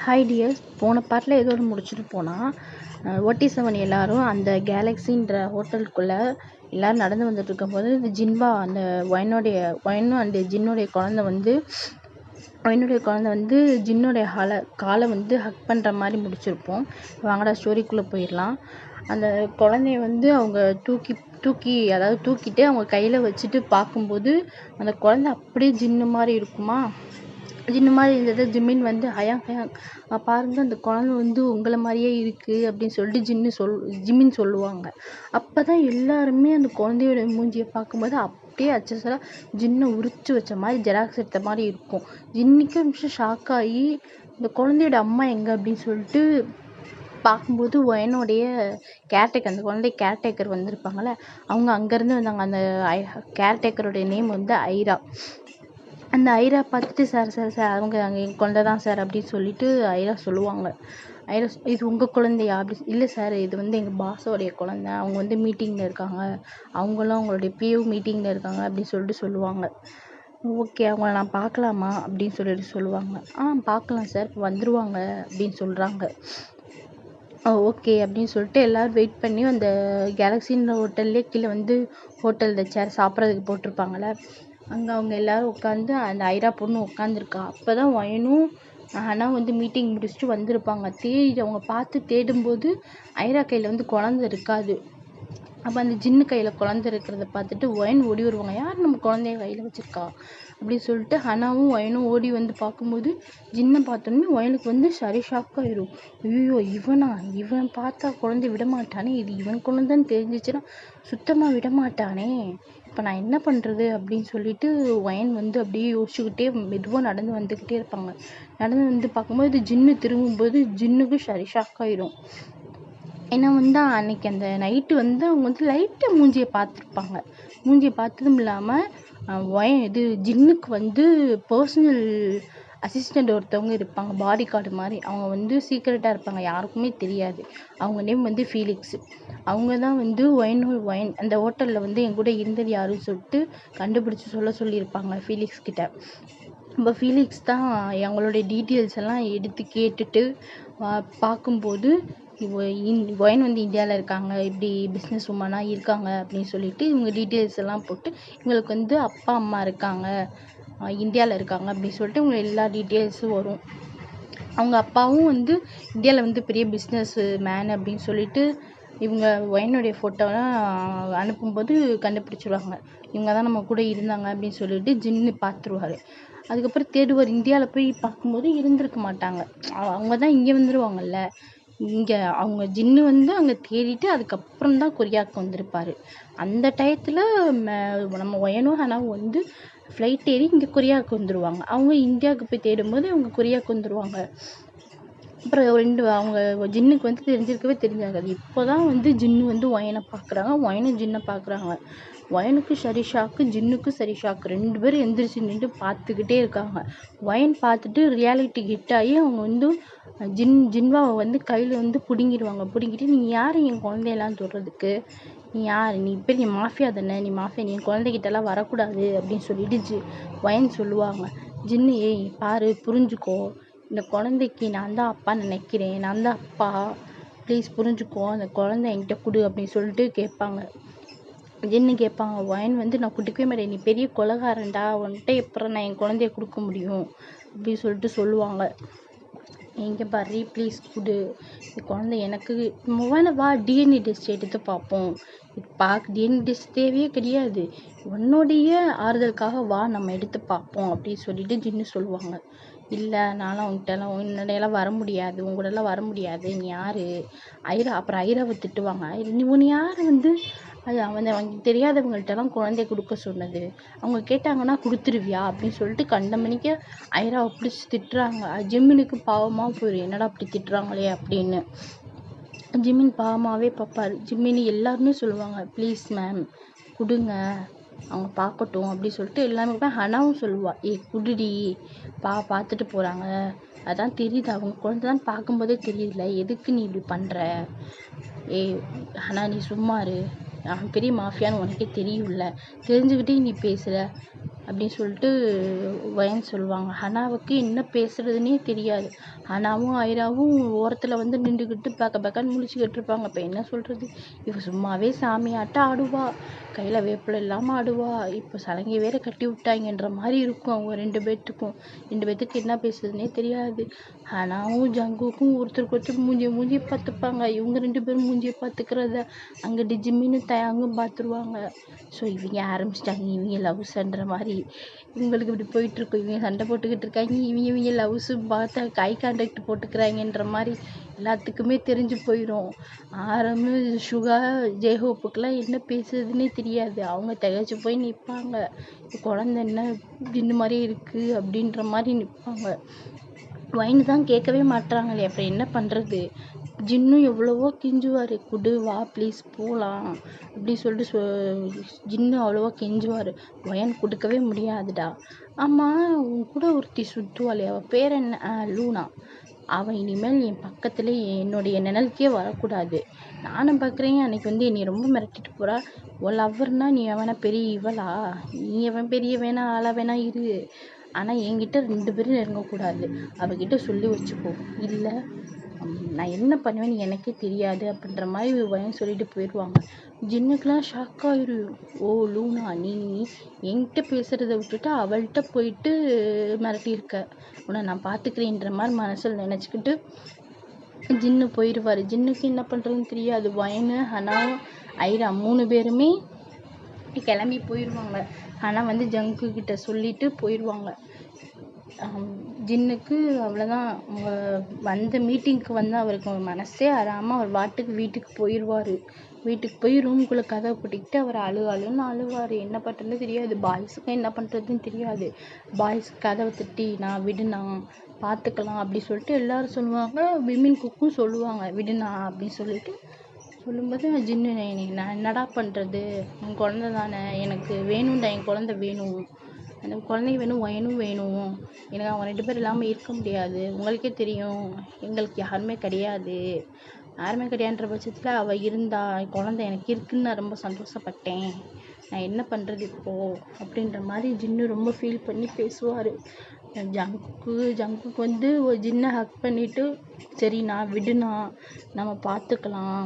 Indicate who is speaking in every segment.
Speaker 1: Hi tears, போன பார்ட்டில் ஏதோ ஒன்று முடிச்சுட்டு போனால் OT7 எல்லாரும் அந்த கேலக்ஸின்ற ஹோட்டலுக்குள்ளே எல்லோரும் நடந்து வந்துட்டு இருக்கும்போது இந்த ஜின்வா அந்த ஒயினும் அந்த ஜின்னுடைய குழந்தை வந்து ஜின்னுடைய காலை வந்து ஹக் பண்ணுற மாதிரி முடிச்சிருப்போம். வாங்கடா ஸ்டோரிக்குள்ளே போயிடலாம். அந்த குழந்தைய வந்து அவங்க தூக்கிட்டு அவங்க கையில் வச்சுட்டு பார்க்கும்போது அந்த குழந்தை அப்படியே ஜின்னு மாதிரி இருக்குமா. ஜின்னு மாதிரி இருந்தது. ஜிமின் வந்து ஹயாங் பாருங்க, அந்த குழந்தை வந்து உங்களை மாதிரியே இருக்குது அப்படின்னு சொல்லிட்டு ஜிமின் சொல்லுவாங்க. அப்போ தான் எல்லாருமே அந்த குழந்தையோட மூஞ்சியை பார்க்கும்போது அப்படியே அச்சசலாக ஜின்னை உரிச்சு வச்ச மாதிரி ஜெராக்ஸ் எடுத்த மாதிரி இருக்கும். ஜின்னுக்கு நிமிஷம் ஷாக் ஆகி இந்த குழந்தையோட அம்மா எங்கே அப்படின்னு சொல்லிட்டு பார்க்கும்போது ஒயனுடைய கேர்டேக்கர், அந்த குழந்தை கேர்டேக்கர் வந்திருப்பாங்கள்ல, அவங்க அங்கேருந்து வந்தாங்க. அந்த கேர்டேக்கருடைய நேம் வந்து ஐரா. அந்த ஐரா பார்த்துட்டு சார் அவங்க எங்கள் குழந்தை தான் சார் அப்படின்னு சொல்லிட்டு ஐரா சொல்லுவாங்க. ஐரா, இது உங்கள் குழந்தையா அப்படி? இல்லை சார், இது வந்து எங்கள் பாஸோடைய குழந்தை, அவங்க வந்து மீட்டிங்கில் இருக்காங்க, அவங்களும் அவங்களுடைய PU மீட்டிங்கில் இருக்காங்க அப்படின்னு சொல்லிட்டு சொல்லுவாங்க. ஓகே, அவங்கள நான் பார்க்கலாமா அப்படின்னு சொல்லிட்டு சொல்லுவாங்க. பார்க்கலாம் சார், இப்போ வந்துடுவாங்க அப்படின்னு சொல்கிறாங்க. ஓகே அப்படின்னு சொல்லிட்டு எல்லோரும் வெயிட் பண்ணி அந்த கேலக்ஸின்ற ஹோட்டல்லே கீழே வந்து ஹோட்டலில் சேர் சாப்பிட்றதுக்கு போட்டிருப்பாங்களே, அங்கே அவங்க எல்லோரும் உட்காந்து அந்த ஐரா பொண்ணு உட்காந்துருக்கா. அப்போ தான் ஒயனும் ஆனால் வந்து மீட்டிங் முடிச்சுட்டு வந்திருப்பாங்க. அவங்க பார்த்து தேடும்போது ஐரா கையில் வந்து குழந்தை இருக்காது. அப்போ அந்த ஜின்னு கையில் குழந்தை இருக்கிறத பார்த்துட்டு ஒயன் ஓடி வருவாங்க. யார் நம்ம குழந்தைய கையில் வச்சுருக்கா அப்படின்னு சொல்லிட்டு ஹனாவும் ஒயனும் ஓடி வந்து பார்க்கும்போது ஜின்னை பார்த்தோன்னே ஒயனுக்கு வந்து சரி ஷாக்காயிரும். ஐயோ, இவன் பார்த்தா குழந்தை விடமாட்டானே, இது இவன் குழந்தைன்னு தெரிஞ்சிச்சுன்னா சுத்தமாக விடமாட்டானே, இப்போ நான் என்ன பண்ணுறது அப்படின்னு சொல்லிட்டு ஒயன் வந்து அப்படியே யோசிச்சுக்கிட்டே மெதுவாக நடந்து வந்துக்கிட்டே இருப்பாங்க. நடந்து வந்து பார்க்கும்போது ஜின்னு திரும்பும்போது ஜின்னுக்கு சரி ஷாக்காயிரும். ஏன்னா வந்து அன்னைக்கு அந்த நைட்டு வந்து அவங்க வந்து லைட்டாக மூஞ்சியை பார்த்துருப்பாங்க. மூஞ்சியை பார்த்ததும் இல்லாமல் ஜின்னுக்கு வந்து பர்சனல் அசிஸ்டண்ட் ஒருத்தவங்க இருப்பாங்க, பாடி கார்டு மாதிரி. அவங்க வந்து சீக்ரெட்டாக இருப்பாங்க, யாருக்குமே தெரியாது. அவங்க நேம் வந்து ஃபீலிக்ஸ். அவங்க தான் வந்து ஒயின் அந்த ஹோட்டலில் வந்து என் கூட இருந்தது யாருன்னு சொல்லிட்டு கண்டுபிடிச்சி சொல்லியிருப்பாங்க ஃபீலிக்ஸ் கிட்ட. இப்போ ஃபீலிக்ஸ் தான் எங்களுடைய டீட்டெயில்ஸ் எல்லாம் எடுத்து கேட்டுட்டு பார்க்கும்போது ஒயின் வந்து இந்தியாவில் இருக்காங்க, இப்படி பிஸ்னஸ் உமனாக இருக்காங்க அப்படின்னு சொல்லிட்டு இவங்க டீட்டெயில்ஸ் எல்லாம் போட்டு இவங்களுக்கு வந்து அப்பா அம்மா இருக்காங்க, இந்தியாவில் இருக்காங்க அப்படின்னு சொல்லிட்டு இவங்க எல்லா டீட்டெயில்ஸும் வரும். அவங்க அப்பாவும் வந்து இந்தியாவில் வந்து பெரிய பிஸ்னஸ் மேன் அப்படின்னு சொல்லிட்டு இவங்க ஒயனுடைய ஃபோட்டோலாம் அனுப்பும்போது கண்டுபிடிச்சிடுவாங்க. இவங்க தான் நம்ம கூட இருந்தாங்க அப்படின்னு சொல்லிட்டு ஜின்னு பார்த்துருவாரு. அதுக்கப்புறம் தேடுவார். இந்தியாவில் போய் பார்க்கும்போது இருந்திருக்க மாட்டாங்க. அவங்க தான் இங்கே வந்துடுவாங்கல்ல. இங்கே அவங்க ஜின்னு வந்து அங்கே தேடிட்டு அதுக்கப்புறம் தான் கொரியாவுக்கு வந்திருப்பார். அந்த டயத்தில் நம்ம ஒயனும் ஹனாவும் வந்து ஃப்ளைட் ஏறி இங்கே கொரியாவுக்கு வந்துடுவாங்க. அவங்க இந்தியாவுக்கு போய் தேடும்போது அவங்க கொரியாவுக்கு வந்துடுவாங்க. அப்புறம் அவங்க ஜின்னுக்கு வந்து தெரிஞ்சாகாது. இப்போ தான் வந்து ஜின்னு வந்து ஒயனை பார்க்குறாங்க, ஒயனும் ஜின்னை பார்க்குறாங்க. ஒயனுக்கு சரி ஷாக்கு, ஜின்னுக்கு சரி ஷாக்கு. 2 பேரும் எந்திரிச்சு நின்று பார்த்துக்கிட்டே இருக்காங்க. ஒயன் பார்த்துட்டு ரியாலிட்டி ஹிட் ஆகி அவங்க வந்து ஜின்வாவை வந்து கையில் வந்து பிடுங்கிட்டு, நீ யார் என் குழந்தையெல்லாம் தொடுறதுக்கு, நீ யார், நீ மாஃபியா தானே, நீ மாஃபியா, நீ என் குழந்தைகிட்டலாம் வரக்கூடாது அப்படின்னு சொல்லிட்டு ஒயன் சொல்லுவாங்க. ஜின்னு, ஏய் பாரு, புரிஞ்சுக்கோ, இந்த குழந்தைக்கு நான் தான் அப்பா நினைக்கிறேன், நான் தான் அப்பா, ப்ளீஸ் புரிஞ்சுக்கோ, அந்த குழந்தை என்கிட்ட கொடு அப்படின்னு சொல்லிட்டு கேட்பாங்க. ஜின்னு கேட்பாங்க. ஒயன் வந்து நான் கொடுக்கவே மாட்டேன், நீ பெரிய கொலைகாரன்டா, உன்கிட்ட எப்பறம் நான் என் குழந்தைய கொடுக்க முடியும் அப்படின்னு சொல்லிட்டு சொல்லுவாங்க. எங்கே பாரு, ப்ளீஸ் கொடு, இந்த குழந்தை எனக்கு. முதல்ல வா, DNA டெஸ்ட் எடுத்து பார்ப்போம். DNA டெஸ்ட் தேவையே கிடையாது, உன்னுடைய ஆறுதலுக்காக வா, நம்ம எடுத்து பார்ப்போம் அப்படின்னு சொல்லிட்டு ஜின்னு சொல்லுவாங்க. இல்லை, நானும் உன்னிடையெல்லாம் வர முடியாது, உங்கூடலாம் வர முடியாது, நீ யார் ஐரா. அப்புறம் ஐராவை திட்டுவாங்க. நீ உன்னை யார் வந்து அவங்க தெரியாதவங்கள்ட்டலாம் குழந்தைய கொடுக்க சொன்னது, அவங்க கேட்டாங்கன்னா கொடுத்துருவியா அப்படின்னு சொல்லிட்டு கண்டமணிக்கு ஐராவை பிடிச்சி திட்டுறாங்க. ஜிம்மினுக்கு பாவமாக போயிடும், என்னடா அப்படி திட்டுறாங்களே அப்படின்னு. ஜிம்மின் பாவமாகவே பார்ப்பாரு. ஜிம்மினி எல்லாருமே சொல்லுவாங்க, ப்ளீஸ் மேம் கொடுங்க, அவங்க பார்க்கட்டும் அப்படி சொல்லிட்டு எல்லாமே. ஹனாவும் சொல்லுவா, குடுடி, பார்த்துட்டு போகிறாங்க, அதான் தெரியுது, அவங்க குழந்தை தான் பார்க்கும்போதே தெரியுதுல, எதுக்கு நீ இப்படி பண்ணுற, ஹனா நீ சும்மாரு, அவன் பெரிய மாஃபியான்னு உனக்கே தெரியும்ல, தெரிஞ்சுக்கிட்டே நீ பேசுகிற, அப்படின்னு சொல்லிட்டு வயன் சொல்லுவாங்க. ஹனாவுக்கு என்ன பேசுறதுன்னே தெரியாது. ஹனாவும் ஐராவும் ஓரத்தில் வந்து நின்றுக்கிட்டு பக்கன்னு முழிச்சுக்கிட்டு இருப்பாங்க. இப்போ என்ன சொல்கிறது, இவ சும்மாவே சாமியாட்டம் ஆடுவா, கையில் வேப்பிலை இல்லாமல் ஆடுவா, இப்போ சலங்கை வேற கட்டி விட்டாங்கன்ற மாதிரி இருக்கும். அவங்க ரெண்டு பேத்துக்கு என்ன பேசுறதுன்னே தெரியாது. ஹனாவும் ஜங்குக்கும் ஒருத்தருக்கு ஒருத்தர் மூஞ்சியை பார்த்துப்பாங்க. இவங்க ரெண்டு பேரும் மூஞ்சியை பார்த்துக்கிறத அங்கே டிஜிமின்னு தயாங்கும் பார்த்துருவாங்க. ஸோ இவங்க ஆரம்பிச்சிட்டாங்க, இவங்க லவ்ஸ்ன்ற மாதிரி இவங்களுக்கு இப்படி போயிட்டுருக்கும். இவங்க சண்டை போட்டுக்கிட்டு இருக்காங்க, இவங்க லவ்ஸு பார்த்தா கை கான்டாக்ட் போட்டுக்கிறாங்கன்ற மாதிரி எல்லாத்துக்குமே தெரிஞ்சு போயிடும். ஆரம்பு சுகா ஜெய்ஹோப்புக்கெலாம் என்ன பேசுறதுன்னே தெரியாது. அவங்க திகச்சு போய் நிற்பாங்க. குழந்தை என்ன ஜின்னு மாதிரி இருக்குது அப்படின்ற மாதிரி நிற்பாங்க. வைன்னு தான் கேட்கவே மாட்டாங்களே, அப்புறம் என்ன பண்ணுறது. ஜின்னும் எவ்வளவோ கெஞ்சுவார், குடு வா ப்ளீஸ் போகலாம் அப்படி சொல்லிட்டு ஜின்னு அவ்வளோவா கெஞ்சுவார். வயன் கொடுக்கவே முடியாதுடா. ஆமாம், உன் கூட ஒருத்தி சுற்றுவாளே, அவள் பேர் என்ன? லூனா. அவன் இனிமேல் என் பக்கத்துல என்னுடைய நிழலுக்கே வரக்கூடாது. நானும் பார்க்குறேன், அன்னைக்கு வந்து என்னை ரொம்ப மிரட்டிட்டு போகிறா. உன் லவ்வர்னா நீ அவனா பெரிய இவளா? நீ அவன் பெரிய வேணா ஆளா வேணா இரு, ஆனால் என்கிட்ட 2 பேரும் நெருங்கக்கூடாது. அவகிட்ட சொல்லி வச்சுக்கோ, இல்லை நான் என்ன பண்ணுவேன்னு எனக்கே தெரியாது அப்படின்ற மாதிரி வயன் சொல்லிட்டு போயிடுவாங்க. ஜின்னுக்கெலாம் ஷாக் ஆயிரும். ஓ லூனா, நீ என்கிட்ட பேசுகிறத விட்டுட்டு அவள்கிட்ட போயிட்டு மிரட்டியிருக்க, உன்னை நான் பார்த்துக்கிறேன்ற மாதிரி மனசில் நினச்சிக்கிட்டு ஜின்னு போயிடுவார். ஜின்னுக்கு என்ன பண்ணுறதுன்னு தெரியாது. வயனு ஹனா ஐரா 3 பேருமே கிளம்பி போயிடுவாங்க. ஆனால் வந்து ஜங்கு கிட்ட சொல்லிட்டு போயிடுவாங்க. ஜின்னுக்கு அவ்வளோதான். அவங்க வந்த மீட்டிங்க்கு வந்து அவருக்கு மனசே ஆறாமல் அவர் பாட்டுக்கு வீட்டுக்கு போயிடுவார். வீட்டுக்கு போய் ரூமுக்குள்ளே கதவை பூட்டிக்கிட்டு அவர் அழுன்னு அழுவார். என்ன பண்ணுறதுன்னு தெரியாது. பாய்ஸுக்கும் என்ன பண்ணுறதுன்னு தெரியாது. பாய்ஸ் கதவை தட்டி நான் விடுனா பார்த்துக்கலாம் அப்படி சொல்லிட்டு எல்லோரும் சொல்லுவாங்க. விமின் குக்கும் சொல்லுவாங்க விடுனா அப்படின்னு சொல்லிட்டு சொல்லும்போது ஜின்னு, நான் என்னடா பண்ணுறது, என் குழந்த தானே, எனக்கு வேணும்டா, என் குழந்த வேணும், எனக்கு குழந்தைங்க வேணும், வயனும் வேணும், எனக்கு அவங்க 2 பேர் இல்லாமல் இருக்க முடியாது, உங்களுக்கே தெரியும் எங்களுக்கு யாருமே கிடையாதுன்ற பட்சத்தில் அவள் இருந்தா குழந்தை எனக்கு இருக்குன்னு நான் ரொம்ப சந்தோஷப்பட்டேன், நான் என்ன பண்ணுறது இப்போது அப்படின்ற மாதிரி ஜின்னு ரொம்ப ஃபீல் பண்ணி பேசுவார். ஜங்குக்கு வந்து ஒரு ஜின்னை ஹக் பண்ணிவிட்டு சரி நான் விடுனா நம்ம பார்த்துக்கலாம்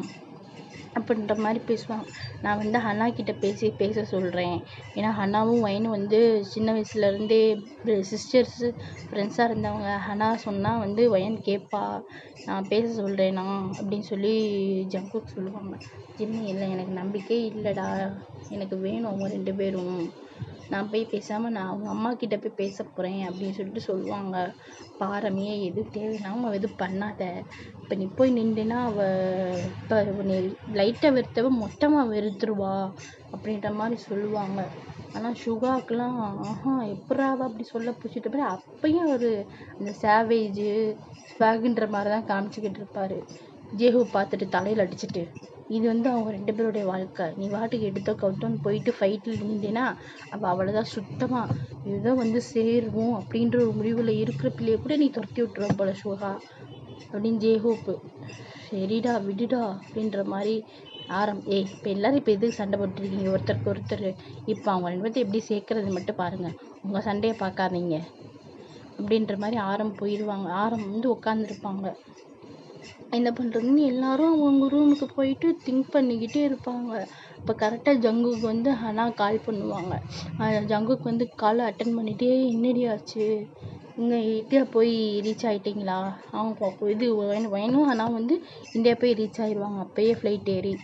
Speaker 1: அப்படின்ற மாதிரி பேசுவாங்க. நான் வந்து ஹனா கிட்ட பேச சொல்கிறேன். ஏன்னா ஹனாவும் வயனும் வந்து சின்ன வயசுலேருந்தே சிஸ்டர்ஸு ஃப்ரெண்ட்ஸாக இருந்தவங்க. ஹனா சொன்னால் வந்து வயன் கேட்பா, நான் பேச சொல்கிறேனா அப்படின்னு சொல்லி ஜங்குக்கு சொல்லுவாங்க. ஜின்னு, இல்லை எனக்கு நம்பிக்கை இல்லைடா, எனக்கு வேணும் அவங்க 2 பேரும், நான் போய் பேசாமல் நான் அவங்க அம்மா கிட்ட போய் பேச போகிறேன் அப்படின்னு சொல்லிட்டு சொல்லுவாங்க. பாரமையே எதுவும் தேவையில்லாமல் எதுவும் பண்ணாத, இப்போ நீ போய் நின்றுனா அவள் இப்போ நீ லைட்டாக வெறுத்தவ மொத்தமாக வெறுத்துருவா அப்படின்ற மாதிரி சொல்லுவாங்க. ஆனால் சுகாக்கெலாம் எப்படாவா அப்படி சொல்ல பிடிச்சிட்டு போய் அப்பயும் அவர் அந்த சேவேஜு ஸ்வாகுன்ற மாதிரி தான் காமிச்சிக்கிட்டு இருப்பார். ஜேஹூ பார்த்துட்டு தலையில் அடிச்சுட்டு, இது வந்து அவங்க 2 பேருடைய வாழ்க்கை, நீ வாட்டுக்கு எடுத்தோ கவுத்தோன்னு போயிட்டு ஃபைட்டில் நின்றேன்னா அவள் அவ்வளோதான், சுத்தமாக இதுதான் வந்து சேருவோம் அப்படின்ற ஒரு முடிவில் இருக்கிற பிள்ளைய கூட நீ துரத்தி விட்டுருவோம் போல சுகா அப்படின்னு ஜேஹூப்பு. சரிடா விடுடா அப்படின்ற மாதிரி இப்போ எல்லோரும் இப்போ எதுக்கு சண்டை போட்டுருக்கீங்க ஒருத்தருக்கு ஒருத்தர், இப்போ அவங்க 2 பேர்த்தை எப்படி சேர்க்கறது மட்டும் பாருங்கள், உங்கள் சண்டையை பார்க்காதீங்க அப்படின்ற மாதிரி போயிடுவாங்க. வந்து உட்காந்துருப்பாங்க. என்ன பண்ணுறதுன்னு எல்லாரும் அவங்க ரூமுக்கு போயிட்டு திங்க் பண்ணிக்கிட்டே இருப்பாங்க. இப்போ கரெக்டாக ஜங்குக்கு வந்து ஹனா கால் பண்ணுவாங்க. ஜங்குக்கு வந்து காலை அட்டன் பண்ணிகிட்டே, என்னடி ஆச்சு, இந்தியா போய் ரீச் ஆகிட்டிங்களா? அவங்க இது வயனும் ஹனா வந்து இந்தியா போய் ரீச் ஆகிடுவாங்க. அப்போயே ஃப்ளைட் ஏறி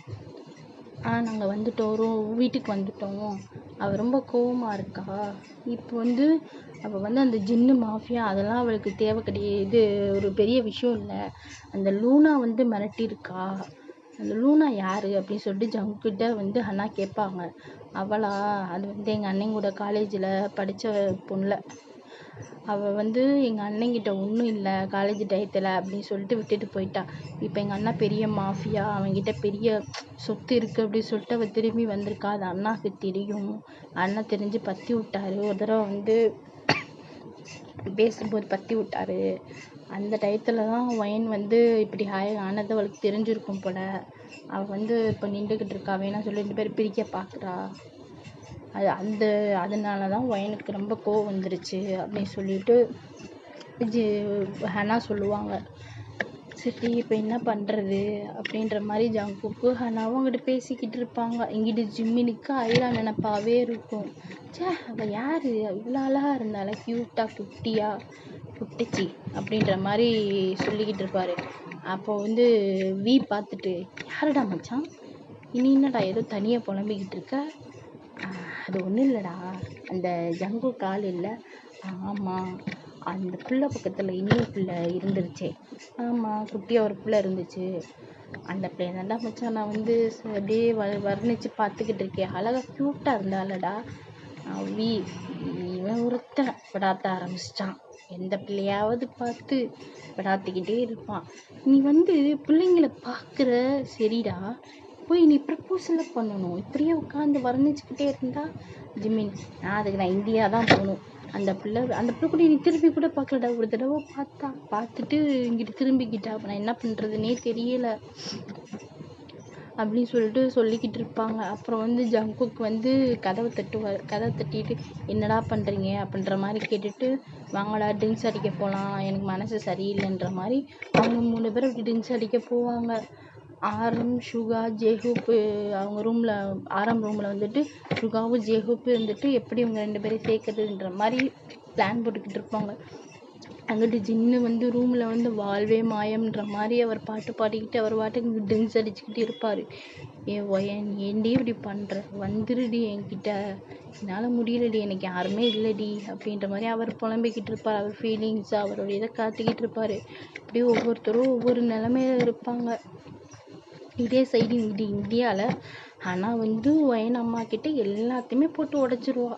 Speaker 1: நாங்கள் வந்துட்டோம், வீட்டுக்கு வந்துட்டோம், அவள் ரொம்ப கோவமாக இருக்கா, இப்போ வந்து அவள் வந்து அந்த ஜின்னு மாஃபியா அதெல்லாம் அவளுக்கு தேவை கிடையாது, இது ஒரு பெரிய விஷயம் இல்லை, அந்த லூனா வந்து மிரட்டியிருக்கா, அந்த லூனா யார் அப்படின்னு சொல்லிட்டு ஜங்குக்கிட்ட வந்து ஹனா கேட்பாங்க. அவளா, அது வந்து எங்கள் அண்ணன் கூட காலேஜில் படித்த பொண்ணு, அவள் வந்து எங்கள் அண்ணங்கிட்ட ஒன்றும் இல்லை காலேஜ் டயத்தில் அப்படின்னு சொல்லிட்டு விட்டுட்டு போயிட்டா. இப்போ எங்கள் அண்ணா பெரிய மாஃபியா, அவங்ககிட்ட பெரிய சொத்து இருக்குது அப்படின்னு சொல்லிட்டு அவள் திரும்பி வந்திருக்கா. அது அண்ணாவுக்கு தெரியும். அண்ணன் தெரிஞ்சு பற்றி விட்டாரு. ஒரு தடவை வந்து பேசும்போது பற்றி விட்டாரு. அந்த டயத்தில் தான் வயன் வந்து இப்படி ஆனது அவளுக்கு தெரிஞ்சிருக்கும் போல். அவள் வந்து இப்போ நின்றுக்கிட்டு இருக்கா, வேணா சொல்லி 2 பேர் பிரிக்க பார்க்குறா. அதனால தான் எனக்கு ரொம்ப கோவம் வந்துருச்சு அப்படின்னு சொல்லிட்டு ஹனா சொல்லுவாங்க. சரி இப்போ என்ன பண்ணுறது அப்படின்ற மாதிரி ஜங்குக்கு ஹனாவும் அங்கிட்டு பேசிக்கிட்டு இருப்பாங்க. இங்கிட்டு ஜிம்மினுக்கு ஐரா நினப்பாவே இருக்கும். அவள் யார் இவ்வளோ அழகாக இருந்தால, க்யூட்டாக குட்டிச்சி அப்படின்ற மாதிரி சொல்லிக்கிட்டு இருப்பாரு. அப்போ வி பார்த்துட்டு, யாருடா மச்சான், இனி என்னடா ஏதோ தனியாக புலம்பிக்கிட்டு இருக்க? அது ஒன்றும் இல்லைடா, அந்த ஜங்கு கால் இல்லை. ஆமாம், அந்த புள்ள பக்கத்தில் இன்னொரு பிள்ளை இருந்துருச்சே. ஆமாம், குட்டியாக ஒரு பிள்ளை இருந்துச்சு. அந்த பிள்ளைய தான்டா மச்சான் நான் அப்படியே வர்ணித்து பார்த்துக்கிட்டு இருக்கேன். அழகாக க்யூட்டாக இருந்தாலடா. இவன் ஒருத்தன் விடாத்த ஆரம்பிச்சிட்டான். எந்த பிள்ளையாவது பார்த்து விடாத்திக்கிட்டே இருப்பான். நீ பிள்ளைங்களை பார்க்குற சரிடா, போய் நீ ப்ரப்போஸில் பண்ணணும். இப்படியே உட்காந்து வர்ணிச்சுக்கிட்டே இருந்தா ஜிமின், நான் இந்தியா தான் போகணும். அந்த பிள்ளை கூட நீ திரும்பி கூட பார்க்கலடா. ஒரு தடவை பார்த்துட்டு இங்கிட்டு திரும்பிக்கிட்டா. நான் என்ன பண்ணுறதுனே தெரியல அப்படின்னு சொல்லிட்டு சொல்லிக்கிட்டு இருப்பாங்க. அப்புறம் ஜங்குக் கதவை தட்டிட்டு, என்னடா பண்ணுறீங்க அப்படின்ற மாதிரி கேட்டுட்டு, வாங்கடா ட்ரிங்க்ஸ் அடிக்க போகலாம், எனக்கு மனசு சரியில்லைன்ற மாதிரி அவங்க 3 பேர் அப்படி ட்ரிங்க்ஸ் அடிக்க போவாங்க. ஆரம், சுகா, ஜேஹூப் அவங்க ரூமில், ஆரம் ரூமில் சுகாவும் ஜேஹூப் எப்படி இவங்க 2 பேரையும் சேர்க்குறதுன்ற மாதிரி பிளான் போட்டுக்கிட்டு இருப்பாங்க. அங்கிட்டு ஜின்னு ரூமில் வாழ்வே மாயம்ன்ற மாதிரி அவர் பாட்டு பாடிக்கிட்டு அவர் பாட்டுக்கு ட்ரிங்க்ஸ் அடிச்சுக்கிட்டு இருப்பார். ஒயன் ஏண்டி இப்படி பண்ணுற, வந்துருடி என்கிட்ட, என்னால் முடியலடி, எனக்கு யாருமே இல்லடி அப்படின்ற மாதிரி அவர் புலம்பிக்கிட்டு இருப்பார். அவர் ஃபீலிங்ஸ் அவரோட இதை காட்டிக்கிட்டு இருப்பார். இப்படி ஒவ்வொருத்தரும் ஒவ்வொரு நிலைமையில இருப்பாங்க. இதே சைடு இந்தியாவில் ஆனால் ஒயன் அம்மா கிட்ட எல்லாத்தையுமே போட்டு உடச்சிருவா.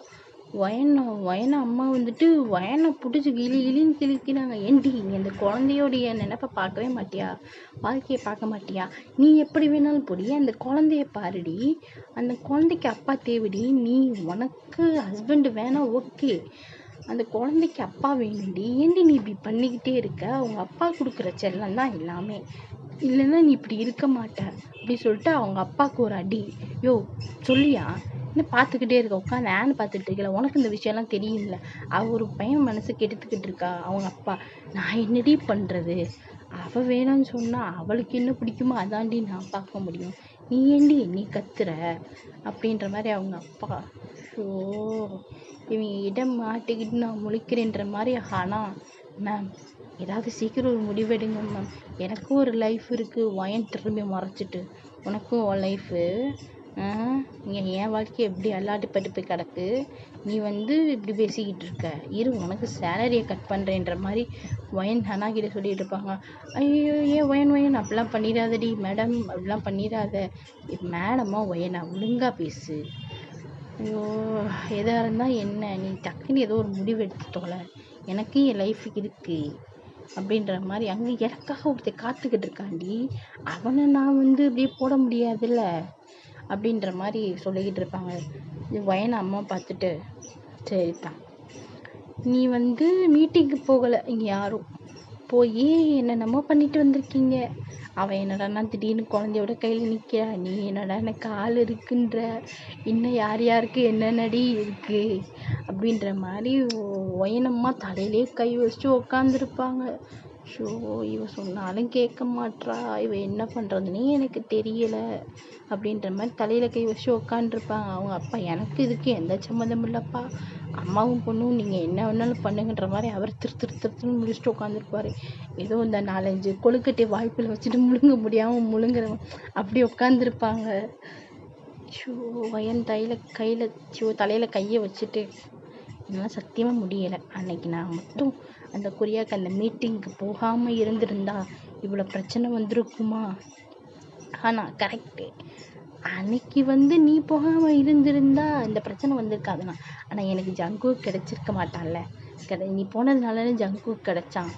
Speaker 1: வயனை அம்மா வயனை பிடிச்சி கிளின்னு கிழிக்கிறாங்க. ஏண்டி நீ அந்த குழந்தையோடைய நினைப்பை பார்க்கவே மாட்டியா, வாழ்க்கையை பார்க்க மாட்டியா? நீ எப்படி வேணாலும் போடி, அந்த குழந்தைய பாருடி, அந்த குழந்தைக்கு அப்பா தேவைடி. நீ உனக்கு ஹஸ்பண்ட் வேணா ஓகே, அந்த குழந்தைக்கு அப்பா வேணும்டி. ஏண்டி நீ இப்படி பண்ணிக்கிட்டே இருக்க? அவங்க அப்பா கொடுக்குற செல்லம் தான் எல்லாமே, இல்லைன்னா நீ இப்படி இருக்க மாட்ட அப்படி சொல்லிட்டு அவங்க அப்பாவுக்கு ஒரு அடி. யோ சொல்லியா, என்ன பார்த்துக்கிட்டே இருக்க, உட்காந்து ஏன்னு பார்த்துட்டு இருக்கல, உனக்கு இந்த விஷயம்லாம் தெரியும்ல. அவள் ஒரு பையன் மனசு கெடுத்துக்கிட்டு இருக்கா. அவங்க அப்பா, நான் என்னடி பண்ணுறது, அவள் வேணும்னு சொன்னால் அவளுக்கு என்ன பிடிக்குமோ அதாண்டி நான் பார்க்க முடியும், நீ ஏண்டி நீ கத்துற அப்படின்ற மாதிரி அவங்க அப்பா. ஸோ இவங்க இடம் மாட்டிக்கிட்டு நான் முழிக்கிறேன்ற மாதிரி. ஆனால் மேம் ஏதாவது சீக்கிரம் ஒரு முடிவெடுங்க மேம், எனக்கும் ஒரு லைஃப் இருக்குது. வயன் திரும்பி மறைச்சிட்டு உனக்கும் உன் லைஃபு, இங்கே என் வாழ்க்கை எப்படி அல்லாட்டுப்பட்டு போய் கிடக்கு, நீ இப்படி பேசிக்கிட்டு இருக்க, இரு உனக்கு சேலரியை கட் பண்ணுறேன்ற மாதிரி வயன் ஹனா கிட்ட சொல்லிட்டு இருப்பாங்க. ஐயோ ஏன் வயன் அப்படிலாம் பண்ணிடாதடி மேடம், அப்படிலாம் பண்ணிடாத. மேடமா வயனா ஒழுங்காக பேசு. ஐயோ எதாக இருந்தால் என்ன, நீ டக்குன்னு ஏதோ ஒரு முடிவு எடுத்துட்டோல, எனக்கு என் லைஃபுக்கு இருக்குது அப்படின்ற மாதிரி. அங்கே எனக்காக ஒருத்தர் காத்துக்கிட்டு இருக்காண்டி, அவனை நான் அப்படியே போட முடியாதுல்ல அப்படின்ற மாதிரி சொல்லிக்கிட்டு இருப்பாங்க. வயனை அம்மா பார்த்துட்டு, சரிதான், நீ மீட்டிங்க்கு போகலை, இங்கே யாரும் போய் என்னென்னமோ பண்ணிட்டு வந்திருக்கீங்க. அவன் என்னடான்னா திடீர்னு குழந்தையோட கையில் நிற்கிறா, நீ என்னடா எனக்கு ஆள் இருக்குன்ற, இன்னும் யார் யாருக்கு என்னென்னடி இருக்கு அப்படின்ற மாதிரி ஒயனம்மா தலையிலே கை வச்சுட்டு உக்காந்துருப்பாங்க. ஷோ இவ சொன்னாலும் கேட்க மாட்றா, இவ என்ன பண்ணுறதுனே எனக்கு தெரியலை அப்படின்ற மாதிரி தலையில் கை வச்சு உக்காந்துருப்பாங்க. அவங்க அப்பா, எனக்கு இதுக்கு எந்த சம்மந்தம் இல்லைப்பா, அம்மாவும் பொண்ணும் நீங்கள் என்ன வேணாலும் பண்ணுங்கன்ற மாதிரி அவர் திருத்துன்னு முடிச்சுட்டு உட்காந்துருப்பாரு. ஏதோ இந்த 4-5 கொழுக்கட்டை வாய்ப்பில் வச்சுட்டு முழுங்க முடியாமல் முழுங்குறவன் அப்படி உட்காந்துருப்பாங்க. ஷோ வயன் தலையில் கையை வச்சுட்டு, என்னால் சத்தியமாக முடியலை, அன்னைக்கு நான் மட்டும் அந்த கொரியாவுக்கு அந்த மீட்டிங்க்கு போகாமல் இருந்திருந்தா இவ்வளோ பிரச்சனை வந்திருக்குமா? ஆனால் கரெக்டு, அன்னைக்கு நீ போகாமல் இருந்திருந்தா இந்த பிரச்சனை வந்திருக்காதுண்ணா. ஆனால் எனக்கு ஜங்குக் கிடைச்சிருக்க மாட்டான்ல, நீ போனதுனால ஜங்குக் கிடைச்சான்.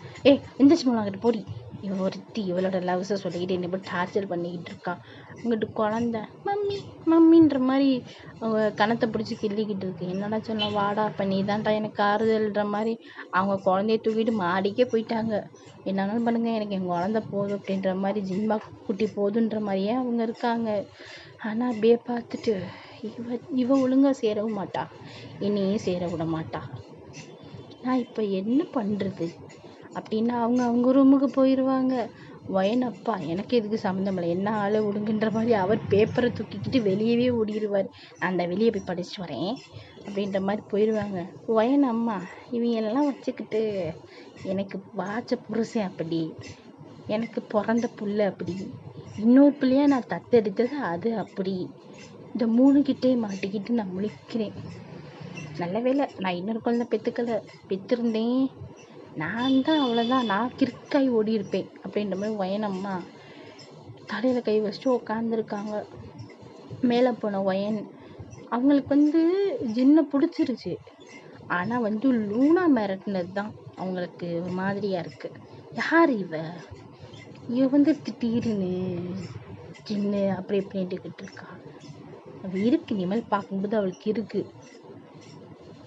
Speaker 1: எந்திரிச்சு போனாங்கிட்ட போடி, இவன் ஒருத்தி இவளோட லவ்ஸை சொல்லிக்கிட்டு என்னை போய் டார்ச்சர் பண்ணிக்கிட்டு இருக்கான். அங்கிட்டு குழந்த மம்மின்ற மாதிரி அவங்க கணத்தை பிடிச்சி கிள்ளிக்கிட்டு இருக்கு. என்னடா சொன்ன, வாடா அப்போ நீ தான்டா எனக்கு ஆறுதல்ன்ற மாதிரி அவங்க குழந்தைய தூக்கிட்டு மாடிக்கே போயிட்டாங்க. என்னாலும் பண்ணுங்க, எனக்கு என் குழந்த போதும் அப்படின்ற மாதிரி, ஜின்மா குட்டி போதுன்ற மாதிரியே அவங்க இருக்காங்க. ஆனால் அப்படியே பார்த்துட்டு, இவ ஒழுங்காக சேரவும் மாட்டா, என்னையும் சேர விட மாட்டா. நான் இப்போ என்ன பண்ணுறது அப்படின்னா அவங்க அவங்க ரூமுக்கு போயிடுவாங்க. வயனப்பா எனக்கு எதுக்கு சம்மந்தம் இல்லை, என்ன ஆளை விடுங்கன்ற மாதிரி அவர் பேப்பரை தூக்கிக்கிட்டு வெளியவே ஓடிடுவார். நான் அந்த வெளியே போய் படிச்சுட்டு வரேன் அப்படின்ற மாதிரி போயிடுவாங்க. வயன் அம்மா இவங்களெல்லாம் வச்சுக்கிட்டு எனக்கு வாச்ச புருஷன் அப்படி, எனக்கு பிறந்த புள்ள அப்படி, இன்னொரு பிள்ளையா நான் தத்தெடுத்தது அது அப்படி, இந்த 3 கிட்டே மாட்டிக்கிட்டு நான் முழிக்கிறேன். நல்ல வேலை நான் இன்னொரு குழந்தை பெற்றிருந்தேன், நான் தான் அவ்வளோதான், நான் கிறுக்காய் ஓடி இருப்பேன் அப்படின்ற மாதிரி வயனம்மா தலையில் கை வச்சுட்டு உட்காந்துருக்காங்க. மேலே போன வயன் அவங்களுக்கு ஜின்னை பிடிச்சிருச்சு. ஆனால் லூனா மிரட்டினது தான் அவங்களுக்கு ஒரு மாதிரியாக இருக்குது. யார் இவ திடீர்னு ஜின்னு அப்படி இப்படின்ட்டுக்கிட்டு இருக்கா. அது இருக்கு, இனிமேல் பார்க்கும்போது அவளுக்கு இருக்குது.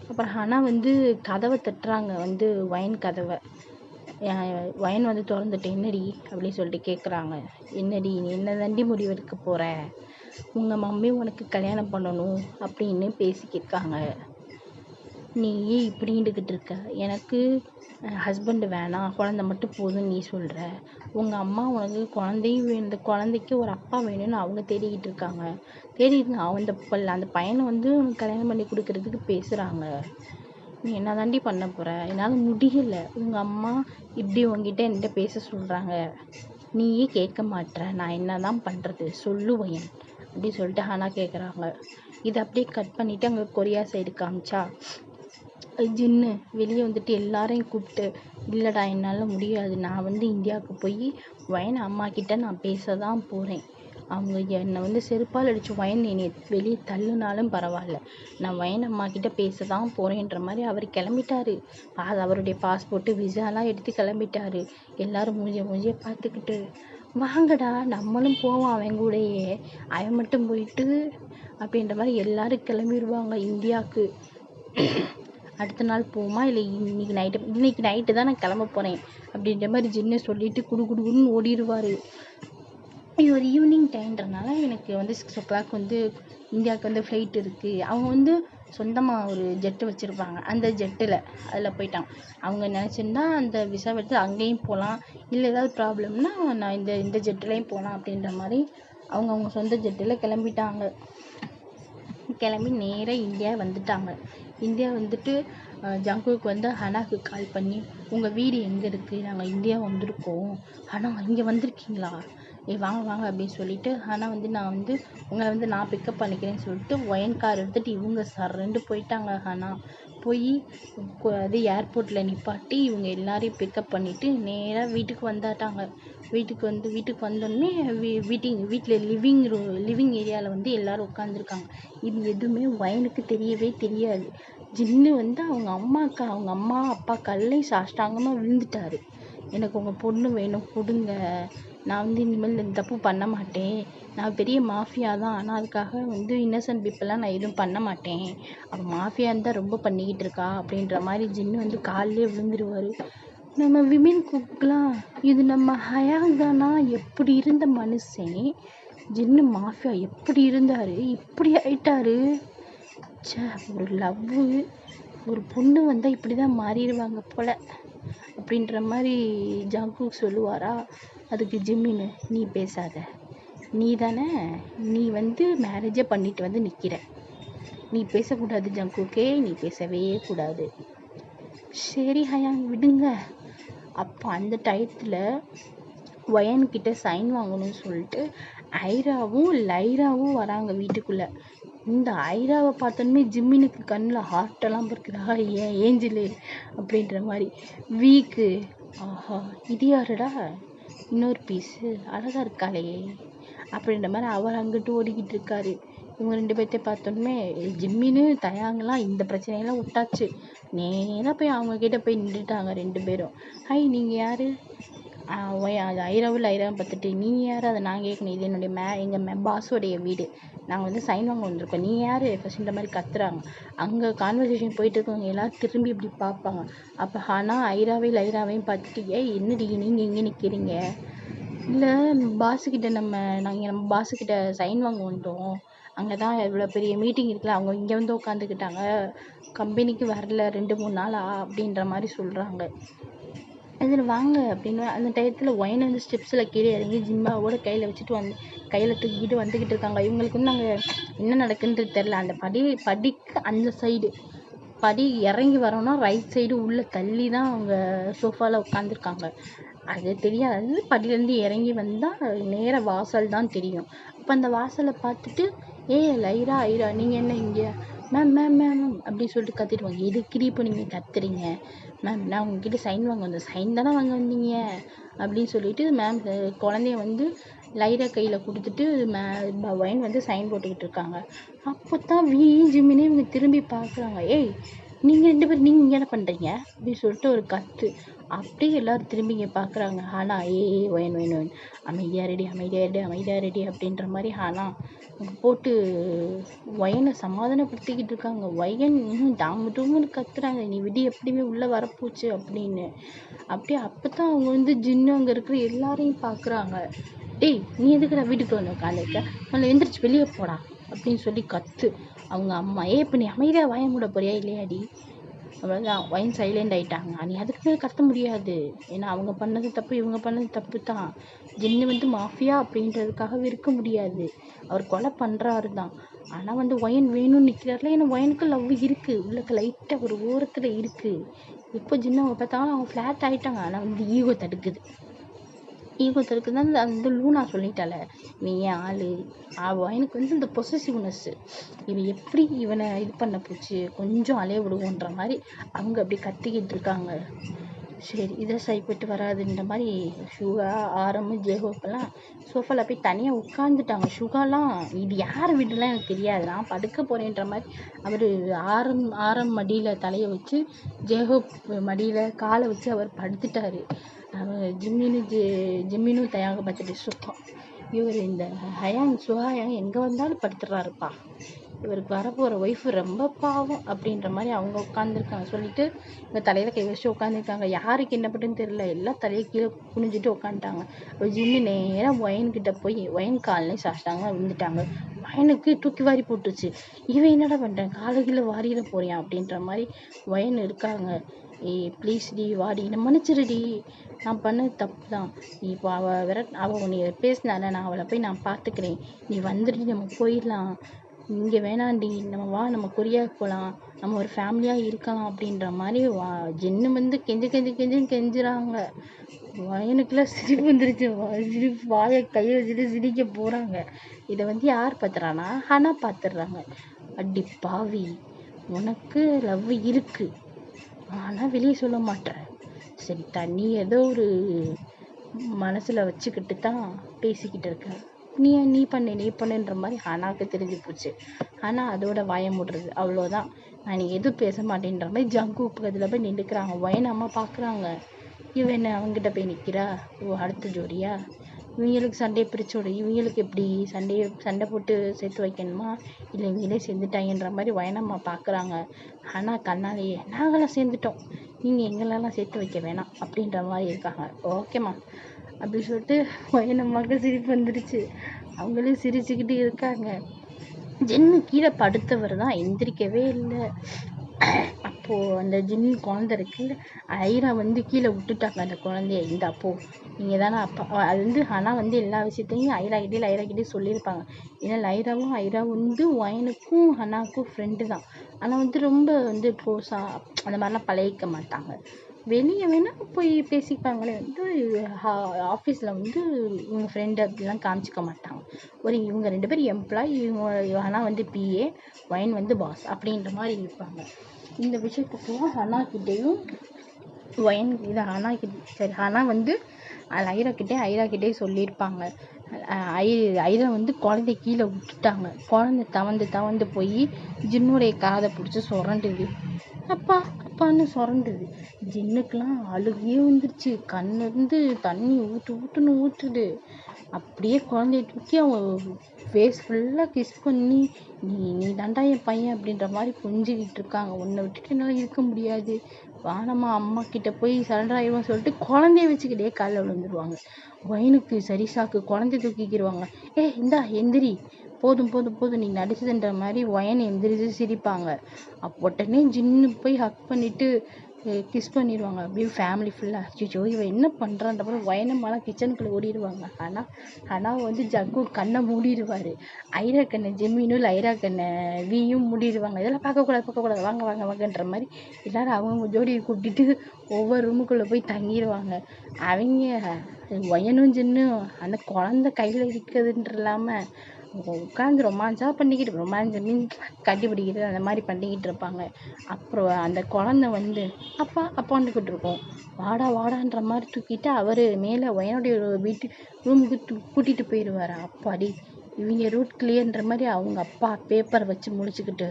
Speaker 1: அப்புறம் ஆனால் கதவை தட்டுறாங்க, வயன் கதவை. வயன் திறந்துட்டு என்னடி அப்படின்னு சொல்லிட்டு கேட்குறாங்க. என்னடி நீ என்ன தாண்டி முடிவெடுக்க போகிற, உங்கள் மம்மி உனக்கு கல்யாணம் பண்ணணும் அப்படின்னு பேசிக்கிருக்காங்க, நீ ஏன் இப்படின்ட்டுக்கிட்டு இருக்க, எனக்கு ஹஸ்பண்டு வேணாம் குழந்தை மட்டும் போதும்னு நீ சொல்கிற, உங்கள் அம்மா உனக்கு குழந்தையும் இந்த குழந்தைக்கு ஒரு அப்பா வேணும்னு அவங்க தேடிக்கிட்டு இருக்காங்க, அந்த பையனை உனக்கு கல்யாணம் பண்ணி கொடுக்கறதுக்கு பேசுகிறாங்க, நீ என்ன தாண்டி பண்ண போகிற, என்னால் முடியல, உங்கள் அம்மா இப்படி உங்ககிட்ட என்கிட்ட பேச சொல்கிறாங்க, நீயே கேட்க மாட்ற, நான் என்ன தான் பண்ணுறது சொல்லுவேன் அப்படின்னு சொல்லிட்டு ஹானா கேட்குறாங்க. இதை அப்படியே கட் பண்ணிவிட்டு அங்கே கொரியா சைடு காமிச்சா ஜின்னு வெளியே எல்லாரையும் கூப்பிட்டு, இல்லைடா என்னால் முடியாது, நான் இந்தியாவுக்கு போய் வயன் அம்மா கிட்ட நான் பேச தான் போகிறேன், அவங்க என்னை செருப்பால் அடித்து வயன் என்னை வெளியே தள்ளுனாலும் பரவாயில்ல, நான் வயன் அம்மா கிட்ட பேச தான் போகிறேன்ற மாதிரி அவர் கிளம்பிட்டாரு. அது அவருடைய பாஸ்போர்ட்டு விசாலாம் எடுத்து கிளம்பிட்டாரு. எல்லாரும் மூஞ்சியை பார்த்துக்கிட்டு, வாங்கடா நம்மளும் போவோம் அவன் கூடயே, அவன் மட்டும் போயிட்டு அப்படின்ற மாதிரி எல்லாரும் கிளம்பிடுவாங்க இந்தியாவுக்கு. அடுத்த நாள் போமா இல்லை இன்னைக்கு நைட்டு தான் நான் கிளம்ப போகிறேன் அப்படின்ற மாதிரி ஜின்னு சொல்லிட்டு குடுன்னு ஓடிடுவார். இது ஒரு ஈவினிங் டைம்ன்றனால எனக்கு 6 o'clock இந்தியாவுக்கு ஃப்ளைட் இருக்குது. அவங்க சொந்தமாக ஒரு ஜெட்டு வச்சுருப்பாங்க, அந்த ஜெட்டில் அதில் போயிட்டாங்க. அவங்க நினச்சிருந்தா அந்த விசா எடுத்து அங்கேயும் போகலாம், இல்லை ஏதாவது ப்ராப்ளம்னா நான் இந்த ஜெட்டுலேயும் போகலாம் அப்படின்ற மாதிரி அவங்க சொந்த ஜெட்டில் கிளம்பிட்டாங்க. கிளம்பி நேராக இந்தியா வந்துட்டாங்க. இந்தியா ஜங்குக்கு ஹனாக்கு கால் பண்ணி, உங்கள் வீடு எங்கே இருக்குது, நாங்கள் இந்தியா வந்திருக்கோம், ஹனா இங்கே வந்திருக்கீங்களா, வாங்க வாங்க அப்படின்னு சொல்லிட்டு ஹனா நான் உங்களை நான் பிக்கப் பண்ணிக்கிறேன்னு சொல்லிட்டு ஒயன் கார் எடுத்துகிட்டு இவங்க சர்றண்டு போயிட்டாங்க. ஹனா போய் ஏர்போர்ட்டில் நிப்பாட்டி இவங்க எல்லாரையும் பிக்கப் பண்ணிவிட்டு நேராக வீட்டுக்கு வந்துட்டாங்க. வீட்டுக்கு வந்தோடனே வீட்டில் லிவிங் ஏரியாவில் எல்லோரும் உட்காந்துருக்காங்க. இது எதுவுமே வயனுக்கு தெரியவே தெரியாது. ஜின்னு அவங்க அம்மா அப்பா கல்லை சாஷ்டாங்கமாக விழுந்துட்டாரு. எனக்கு உங்கள் பொண்ணு வேணும் கொடுங்க, நான் இனிமேல் இந்த தப்பு பண்ண மாட்டேன், நான் பெரிய மாஃபியா தான், ஆனால் அதுக்காக இன்னசென்ட் பீப்புளெலாம் நான் எதுவும் பண்ண மாட்டேன், அவள் மாஃபியா இருந்தால் ரொம்ப பண்ணிக்கிட்டு இருக்கா அப்படின்ற மாதிரி ஜின்னு காலிலே விழுந்துருவார். நம்ம விமென் குக்லாம் இது நம்ம ஹயான் தானா, எப்படி இருந்த மனுஷன் ஜின்னு மாஃபியா எப்படி இருந்தார், இப்படி ஆயிட்டாரு. ஒரு லவ்வு ஒரு பொண்ணு வந்தால் இப்படி தான் மாறிடுவாங்க போல் அப்படின்ற மாதிரி ஜங்குக் சொல்லுவாரா. அதுக்கு ஜிம்மின்னு, நீ பேசாத, நீ தானே நீ மேரேஜே பண்ணிட்டு நிற்கிற, நீ பேசக்கூடாது ஜங்குக்கே, நீ பேசவே கூடாது. சரி ஹயான் விடுங்க. அப்போ அந்த டயத்தில் வயன்கிட்ட சைன் வாங்கணும்னு சொல்லிட்டு ஐராவும் லைராவும் வராங்க வீட்டுக்குள்ளே. இந்த ஐராவை பார்த்தோன்னே ஜிம்மினுக்கு கண்ணில் ஹார்ட்டெல்லாம் பிறக்குதா, ஏன் ஏஞ்சிலே அப்படின்ற மாதிரி வீக்கு. ஆஹா இது யாருடா, இன்னொரு பீஸு அழகாக இருக்காளே அப்படின்ற மாதிரி அவர் அங்கிட்டு ஓடிக்கிட்டு இருக்காரு. இவங்க 2 பேர்த்தை பார்த்தோன்னே ஜிம்மின்னு தயாங்கலாம் இந்த பிரச்சனையெல்லாம் விட்டாச்சு. நேராக போய் அவங்கக்கிட்ட போய் நின்றுட்டாங்க 2 பேரும். ஹை நீங்கள் யார், அது ஐராவும் பார்த்துட்டு, நீ யார் அதை நான் கேட்கணும், இது என்னுடைய எங்கள் பாஸோடைய வீடு, நாங்கள் சைன் வாங்க வந்திருக்கோம், நீ யார் ஃபஸ்ட்டுன்ற மாதிரி கத்துறாங்க. அங்கே கான்வர்சேஷன் போயிட்டு இருக்கவங்க எல்லோரும் திரும்பி இப்படி பார்ப்பாங்க. அப்போ ஆனால் ஐராவையும் பார்த்துட்டு, என்னடி நீங்கள் இங்கே நிற்கிறீங்க, இல்லை பாஸுக்கிட்ட நம்ம பாஸுக்கிட்ட சைன் வாங்க வந்தோம் அங்கே தான் இவ்வளோ பெரிய மீட்டிங் இருக்குல்ல, அவங்க இங்கே வந்து உட்காந்துக்கிட்டாங்க, கம்பெனிக்கு வரல 2-3 நாளா அப்படின்ற மாதிரி சொல்கிறாங்க. இதில் வாங்க அப்படின்னு அந்த டயத்தில் ஒயின் வந்து ஸ்டெப்ஸில் கீழே இறங்கி ஜிம்மாவோட கையில் தூக்கிக்கிட்டு வந்துக்கிட்டு இருக்காங்க. இவங்களுக்கு வந்து அங்கே என்ன நடக்குன்றது தெரில. அந்த படிக்கு அந்த சைடு படி இறங்கி வரோன்னா ரைட் சைடு உள்ளே தள்ளி தான் அவங்க சோஃபாவில் உட்காந்துருக்காங்க. அது தெரியாது. படியிலேருந்து இறங்கி வந்தால் நேர வாசல் தான் தெரியும். அப்போ அந்த வாசலை பார்த்துட்டு, லைரா நீங்கள் என்ன இங்கே மேம் மேம் மேம் அப்படின்னு சொல்லிட்டு கத்திடுவாங்க. எதுக்குடி இப்போ நீங்கள் கத்துறீங்க? மேம் நான் உங்ககிட்ட சைன் வாங்க வந்தேன். சைன் தானே வாங்க வந்தீங்க அப்படின்னு சொல்லிட்டு மேம் குழந்தைய வந்து லைரா கையில் கொடுத்துட்டு ஒயின் வந்து சைன் போட்டுக்கிட்டு இருக்காங்க. அப்போ தான் ஜிம்மினே இவங்க திரும்பி பார்க்குறாங்க. நீங்கள் 2 பேரும் நீங்கள் இங்கே என்ன பண்ணுறீங்க அப்படின்னு சொல்லிட்டு ஒரு கத்து. அப்படியே எல்லாரும் திரும்பி இங்கே பார்க்குறாங்க. ஆனால் ஒயின் அமைதியாக ரெடி அப்படின்ற மாதிரி ஆனால் போட்டு ஒயனை சமாதானப்படுத்திக்கிட்டு இருக்காங்க. ஒயன் டாமுன்னு கத்துறாங்க, நீ விடி எப்படியுமே உள்ளே வரப்போச்சு அப்படின்னு. அப்படியே அப்போ தான் அவங்க வந்து ஜின்னு அங்கே இருக்கிற எல்லாரையும் பார்க்குறாங்க. நீ எதுக்குடா வீட்டுக்கு வந்து உட்காந்துருக்க, அவனை எந்திரிச்சு வெளியே போடா அப்படின்னு சொல்லி கத்து. அவங்க அம்மா இப்போ நீ அமைதியாக வாய மூட போறியா இல்லையாடி? அவ்வளோதான், ஒயின் சைலண்ட் ஆகிட்டாங்க. நீ அதுக்கு மேலே கத்த முடியாது, ஏன்னா அவங்க பண்ணது தப்பு, இவங்க பண்ணது தப்பு தான். ஜின்னு வந்து மாஃபியா அப்படின்றதுக்காக இருக்க முடியாது, அவர் கொலை பண்ணுறாரு தான். ஆனால் வந்து ஒயின் வேணும்னு நிற்கிறாருல, ஏன்னா ஒயனுக்கு லவ் இருக்குது, உள்ளுக்கு லைட்டாக ஒரு ஓரத்தில் இருக்குது. இப்போ ஜின்னு அவங்க பார்த்தாலும் அவங்க ஃப்ளாட் ஆகிட்டாங்க. ஆனால் வந்து ஈகோ தடுக்குது தான் அந்த லூனா சொல்லிட்டால, இவன் ஏன் ஆளு எனக்கு வந்து இந்த பொசசிவ்னஸ், இவன் எப்படி இவனை இது பண்ண போச்சு, கொஞ்சம் அலைய விடுவோன்ற மாதிரி அவங்க அப்படி கத்திக்கிட்டு இருக்காங்க. சரி இதை சரிப்பட்டு வராதுன்ற மாதிரி சுகா ஜேஹோப்பெல்லாம் சோஃபாவில் போய் தனியாக உட்காந்துட்டாங்க. சுகாலாம் இது யார் வீடுலாம் எனக்கு தெரியாது, நான் படுக்க போகிறேன்ற மாதிரி அவர் ஆரம் மடியில் தலையை வச்சு ஜேஹோப் மடியில் காலை வச்சு அவர் படுத்துட்டாரு. அவன் ஜிம்மினும் தயாக பார்த்துட்டு சுத்தம் இவர் இந்த சுஹாயாங் எங்கே வந்தாலும் படுத்துடுறாருப்பா, இவருக்கு வரப்போகிற ஒய்ஃபு ரொம்ப பாவம் அப்படின்ற மாதிரி அவங்க உட்காந்துருக்காங்க. சொல்லிட்டு இந்த தலையில் கை வச்சு உட்காந்துருக்காங்க. யாருக்கு என்ன பண்ணுன்னு தெரியல, எல்லாம் தலையை கீழே குனிஞ்சிட்டு உட்காந்துட்டாங்க. ஜிம்மி நேராக ஒயன்கிட்ட போய் ஒயன் காலில் சாச்சிட்டாங்க, விழுந்துட்டாங்க. ஒயனுக்கு தூக்கி வாரி போட்டுச்சு. இவன் என்னடா பண்ணுறேன், காலை கீழே வாரியிட போறியான் அப்படின்ற மாதிரி ஒயன் இருக்காங்க. ப்ளீஸ் டி வாடி, என்னை மன்னிச்சிருடி, நான் பண்ணது தப்பு தான். நீ இப்போ அவள் உன்னை பேசினால, நான் அவளை போய் நான் பார்த்துக்கிறேன், நீ வந்துட்டு நம்ம போயிடலாம், இங்கே வேணாண்டி, நம்ம கொரியாவுக்கு போகலாம், நம்ம ஒரு ஃபேமிலியாக இருக்கலாம் அப்படின்ற மாதிரி ஜின்னு வந்து கெஞ்சுறாங்க. வயனுக்குலாம் சிரிப்பு வந்துருச்சு, வாயை கையை வச்சுட்டு சிரிக்க போகிறாங்க. இதை வந்து யார் பார்த்துறானா, ஹனா பார்த்துடுறாங்க. அடி பாவி, உனக்கு லவ் இருக்கு ஆனால் வெளியே சொல்ல மாட்டேன், சரி தண்ணி ஏதோ ஒரு மனசில் வச்சுக்கிட்டு தான் பேசிக்கிட்டு இருக்கேன், நீ பண்ணுன்ற மாதிரி ஹனாவுக்கு தெரிஞ்சு போச்சு. ஆனால் அதோட வாய மூடுறது அவ்வளோதான், நான் நீ எதுவும் பேச மாட்டேன்ற மாதிரி ஜங்கு பக்கத்தில் போய் நின்றுக்கிறாங்க. ஒயன் அம்மா பார்க்குறாங்க, இவன் என்ன அவங்ககிட்ட போய் நிற்கிறா, அடுத்த ஜோடியா, இவங்களுக்கு சண்டையை பிரிச்சோடு, இவங்களுக்கு எப்படி சண்டை போட்டு சேர்த்து வைக்கணுமா, இல்லை இவங்களே சேர்ந்துட்டாங்கன்ற மாதிரி வயனம்மா பார்க்குறாங்க. ஆனால் கண்ணாலேயே நாங்களாம் சேர்ந்துட்டோம், நீங்கள் எங்களெல்லாம் சேர்த்து வைக்க வேணாம் அப்படின்ற மாதிரி இருக்காங்க. ஓகேம்மா அப்படின்னு சொல்லிட்டு வயனம்மாவுக்கு சிரிப்பு வந்துடுச்சு, அவங்களும் சிரிச்சுக்கிட்டு இருக்காங்க. ஜின்னு கீழே படுத்தவர் தான் எந்திரிக்கவே இல்லை. அப்போது அந்த ஜின்னு குழந்தை இருக்குல்ல, ஐரா வந்து கீழே விட்டுட்டாங்க அந்த குழந்தைய. இந்த அப்போது நீங்கள் தானே அப்பா, அது வந்து ஆனால் வந்து எல்லா விஷயத்தையும் ஐராக்கிட்டே சொல்லியிருப்பாங்க. ஏன்னா ஐரா வந்து ஒயனுக்கும் ஹனாவுக்கும் ஃப்ரெண்டு தான், ஆனால் வந்து ரொம்ப வந்து க்ளோஸாக அந்த மாதிரிலாம் பழகிக்க மாட்டாங்க. வெளியே வேணால் போய் பேசிப்பாங்களே, வந்து ஆஃபீஸில் வந்து இவங்க ஃப்ரெண்டு அப்படிலாம் காமிச்சிக்க மாட்டாங்க. இவங்க 2 பேர் எம்ப்ளாய், இவங்க ஆனால் வந்து பிஏ, ஒயன் வந்து பாஸ் அப்படின்ற மாதிரி இருப்பாங்க. இந்த விஷயத்துக்குலாம் ஹனாக்கிட்டேயும் ஒயன் இது ஹனா வந்து ஐராக்கிட்டே சொல்லியிருப்பாங்க. ஐரா வந்து குழந்தைய கீழே விட்டுட்டாங்க, குழந்தை தவந்து போய் ஜின்னுடைய காதை பிடிச்சி சுரண்டுது, அப்பான்னு சுரண்டுது. ஜின்னுக்கெலாம் அழுகையே வந்துருச்சு, கண்ணிருந்து தண்ணி ஊற்றுது. அப்படியே குழந்தைய தூக்கி அவங்க ஃபேஸ் ஃபுல்லாக கிஸ் பண்ணி, நீ தாண்டா என் பையன் அப்படின்ற மாதிரி கொஞ்சிக்கிட்டு இருக்காங்க. உன்னை விட்டுட்டு என்னால் இருக்க முடியாது, வானம்மா அம்மா கிட்ட போய் சரண்டர் ஆகிடுவான்னு சொல்லிட்டு குழந்தைய வச்சுக்கிட்டே காலில் விழுந்துருவாங்க. ஒயனுக்கு சரி சாக்கு, குழந்தைய தூக்கிக்கிடுவாங்க. இந்தா எந்திரி போதும் போதும் போதும் நீ நடிச்சதுன்ற மாதிரி ஒயன் எந்திரிச்சு சிரிப்பாங்க. உடனே ஜின்னு போய் ஹக் பண்ணிட்டு கிஸ் பண்ணிடுவாங்க. அப்படியே ஃபேமிலி ஃபுல்லாக அச்சோ இவன் என்ன பண்ணுறான்ற ஒயனம்மாலாம் கிச்சனுக்குள்ளே ஓடிடுவாங்க. ஆனால் வந்து ஜக்கு கண்ணை மூடிடுவார். ஐரா கண்ணை ஜெமீனும் ஐரா கண்ணை வீயும் மூடிடுவாங்க. இதெல்லாம் பார்க்கக்கூடாது வாங்க வாங்க வாங்கன்ற மாதிரி எல்லாரும் அவங்க ஜோடியை கூப்பிட்டுட்டு ஒவ்வொரு ரூமுக்குள்ளே போய் தங்கிடுவாங்க. அவங்க ஒயனும் ஜின்னும் அந்த குழந்தை கையில் இருக்கிறதுன்ற இல்லாமல் உட்காந்து ரொமான்ஸ் மீன்ஸ் கட்டி பிடிக்கிறது அந்த மாதிரி பண்ணிக்கிட்டு இருப்பாங்க. அப்புறம் அந்த குழந்தை வந்து அப்பான்னு கூப்பிட்டுருக்கோம். வாடான்ற மாதிரி தூக்கிட்டு அவர் மேலே ஒயனுடைய வீட்டு ரூமுக்கு கூட்டிகிட்டு போயிடுவார். அப்பாடி இவங்க ரூட் கிளியர்ன்ற மாதிரி அவங்க அப்பா பேப்பரை வச்சு முடிச்சுக்கிட்டு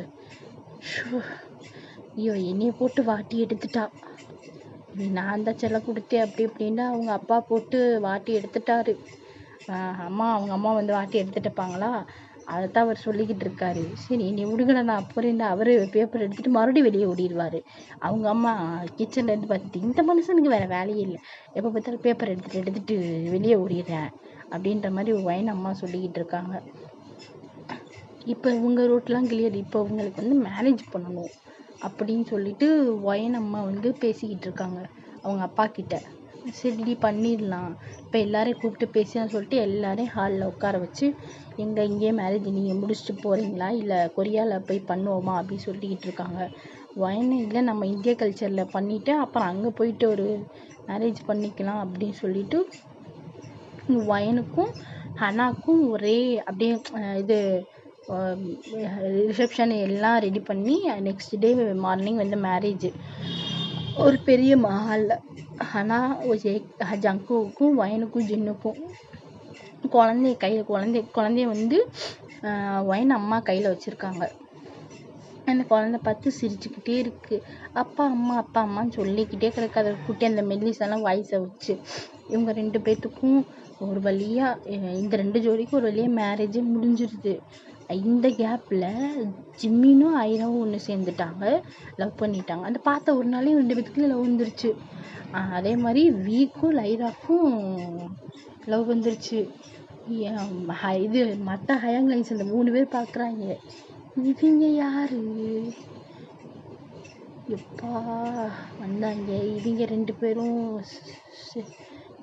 Speaker 1: ஐயோ என்னைய போட்டு வாட்டி எடுத்துட்டா, நான் தான் செல்ல கொடுத்தேன் அப்படி இப்படின்னா அவங்க அப்பா போட்டு வாட்டி எடுத்துட்டாரு. அவங்க அம்மா வந்து வாட்டி எடுத்துட்டுப்பாங்களா, அதைத்தான் அவர் சொல்லிக்கிட்டு இருக்காரு. சரி நீ விடுங்கடா நான் அப்புறம் அவர் பேப்பர் எடுத்துட்டு மறுபடியும் வெளியே ஓடிடுவார். அவங்க அம்மா கிச்சன்ல இருந்து பார்த்துட்டு இந்த மனுஷனுக்கு வேற வேலையே இல்லை, எப்போ பார்த்தாலும் பேப்பர் எடுத்துட்டு வெளியே ஓடிடுறேன் அப்படின்ற மாதிரி ஒயன் அம்மா சொல்லிக்கிட்டு இருக்காங்க. இப்போ இவங்க ரூட்லாம் கிளியர், இப்போ இவங்களுக்கு வந்து மேரேஜ் பண்ணணும் அப்படின்னு சொல்லிட்டு ஒயன் அம்மா வந்து பேசிக்கிட்டு இருக்காங்க அவங்க அப்பா கிட்ட. சரிடி பண்ணிடலாம், இப்போ எல்லாரையும் கூப்பிட்டு பேசினா சொல்லிட்டு எல்லாரையும் ஹாலில் உட்கார வச்சு இங்கேயே மேரேஜ் நீங்கள் முடிச்சுட்டு போகிறீங்களா இல்லை கொரியாவில் போய் பண்ணுவோமா அப்படின்னு சொல்லிக்கிட்டு இருக்காங்க. ஒயன் இல்லை நம்ம இந்திய கல்ச்சரில் பண்ணிவிட்டு அப்புறம் அங்கே போயிட்டு ஒரு மேரேஜ் பண்ணிக்கலாம் அப்படின்னு சொல்லிட்டு ஒயனுக்கும் ஹனாக்கும் ஒரே அப்படியே இது ரிசப்ஷன் எல்லாம் ரெடி பண்ணி நெக்ஸ்ட் டே மார்னிங் வந்து மேரேஜ் ஒரு பெரிய மஹாலில். ஆனால் ஜங்குவுக்கும் ஒயனுக்கும் ஜின்னுக்கும் குழந்தைய வந்து ஒயன் அம்மா கையில் வச்சுருக்காங்க. அந்த குழந்தை பார்த்து சிரிச்சுக்கிட்டே இருக்கு. அப்பா அம்மான்னு சொல்லிக்கிட்டே கிடக்கு. அதை குட்டி அந்த மெல்லிசெல்லாம் வாய்ஸை வச்சு இவங்க 2 பேர்த்துக்கும் ஒரு வழியாக இந்த 2 ஜோடிக்கும் ஒரு வழியாக மேரேஜே முடிஞ்சிருது. இந்த கேப்பில் ஜிம்மினும் ஐராவும் ஒன்று சேர்ந்துட்டாங்க, லவ் பண்ணிட்டாங்க. அந்த பார்த்த ஒரு நாளே 2 பேத்துக்குள்ள லவ் வந்துருச்சு. அதே மாதிரி வீக்கும் லைராக்கும் லவ் வந்துருச்சு. இது மற்ற ஹயாங் லைன்ஸ் அந்த 3 பேர் பார்க்குறாங்க, இவங்க யாரு எப்பா வந்தாங்க, இவங்க 2 பேரும்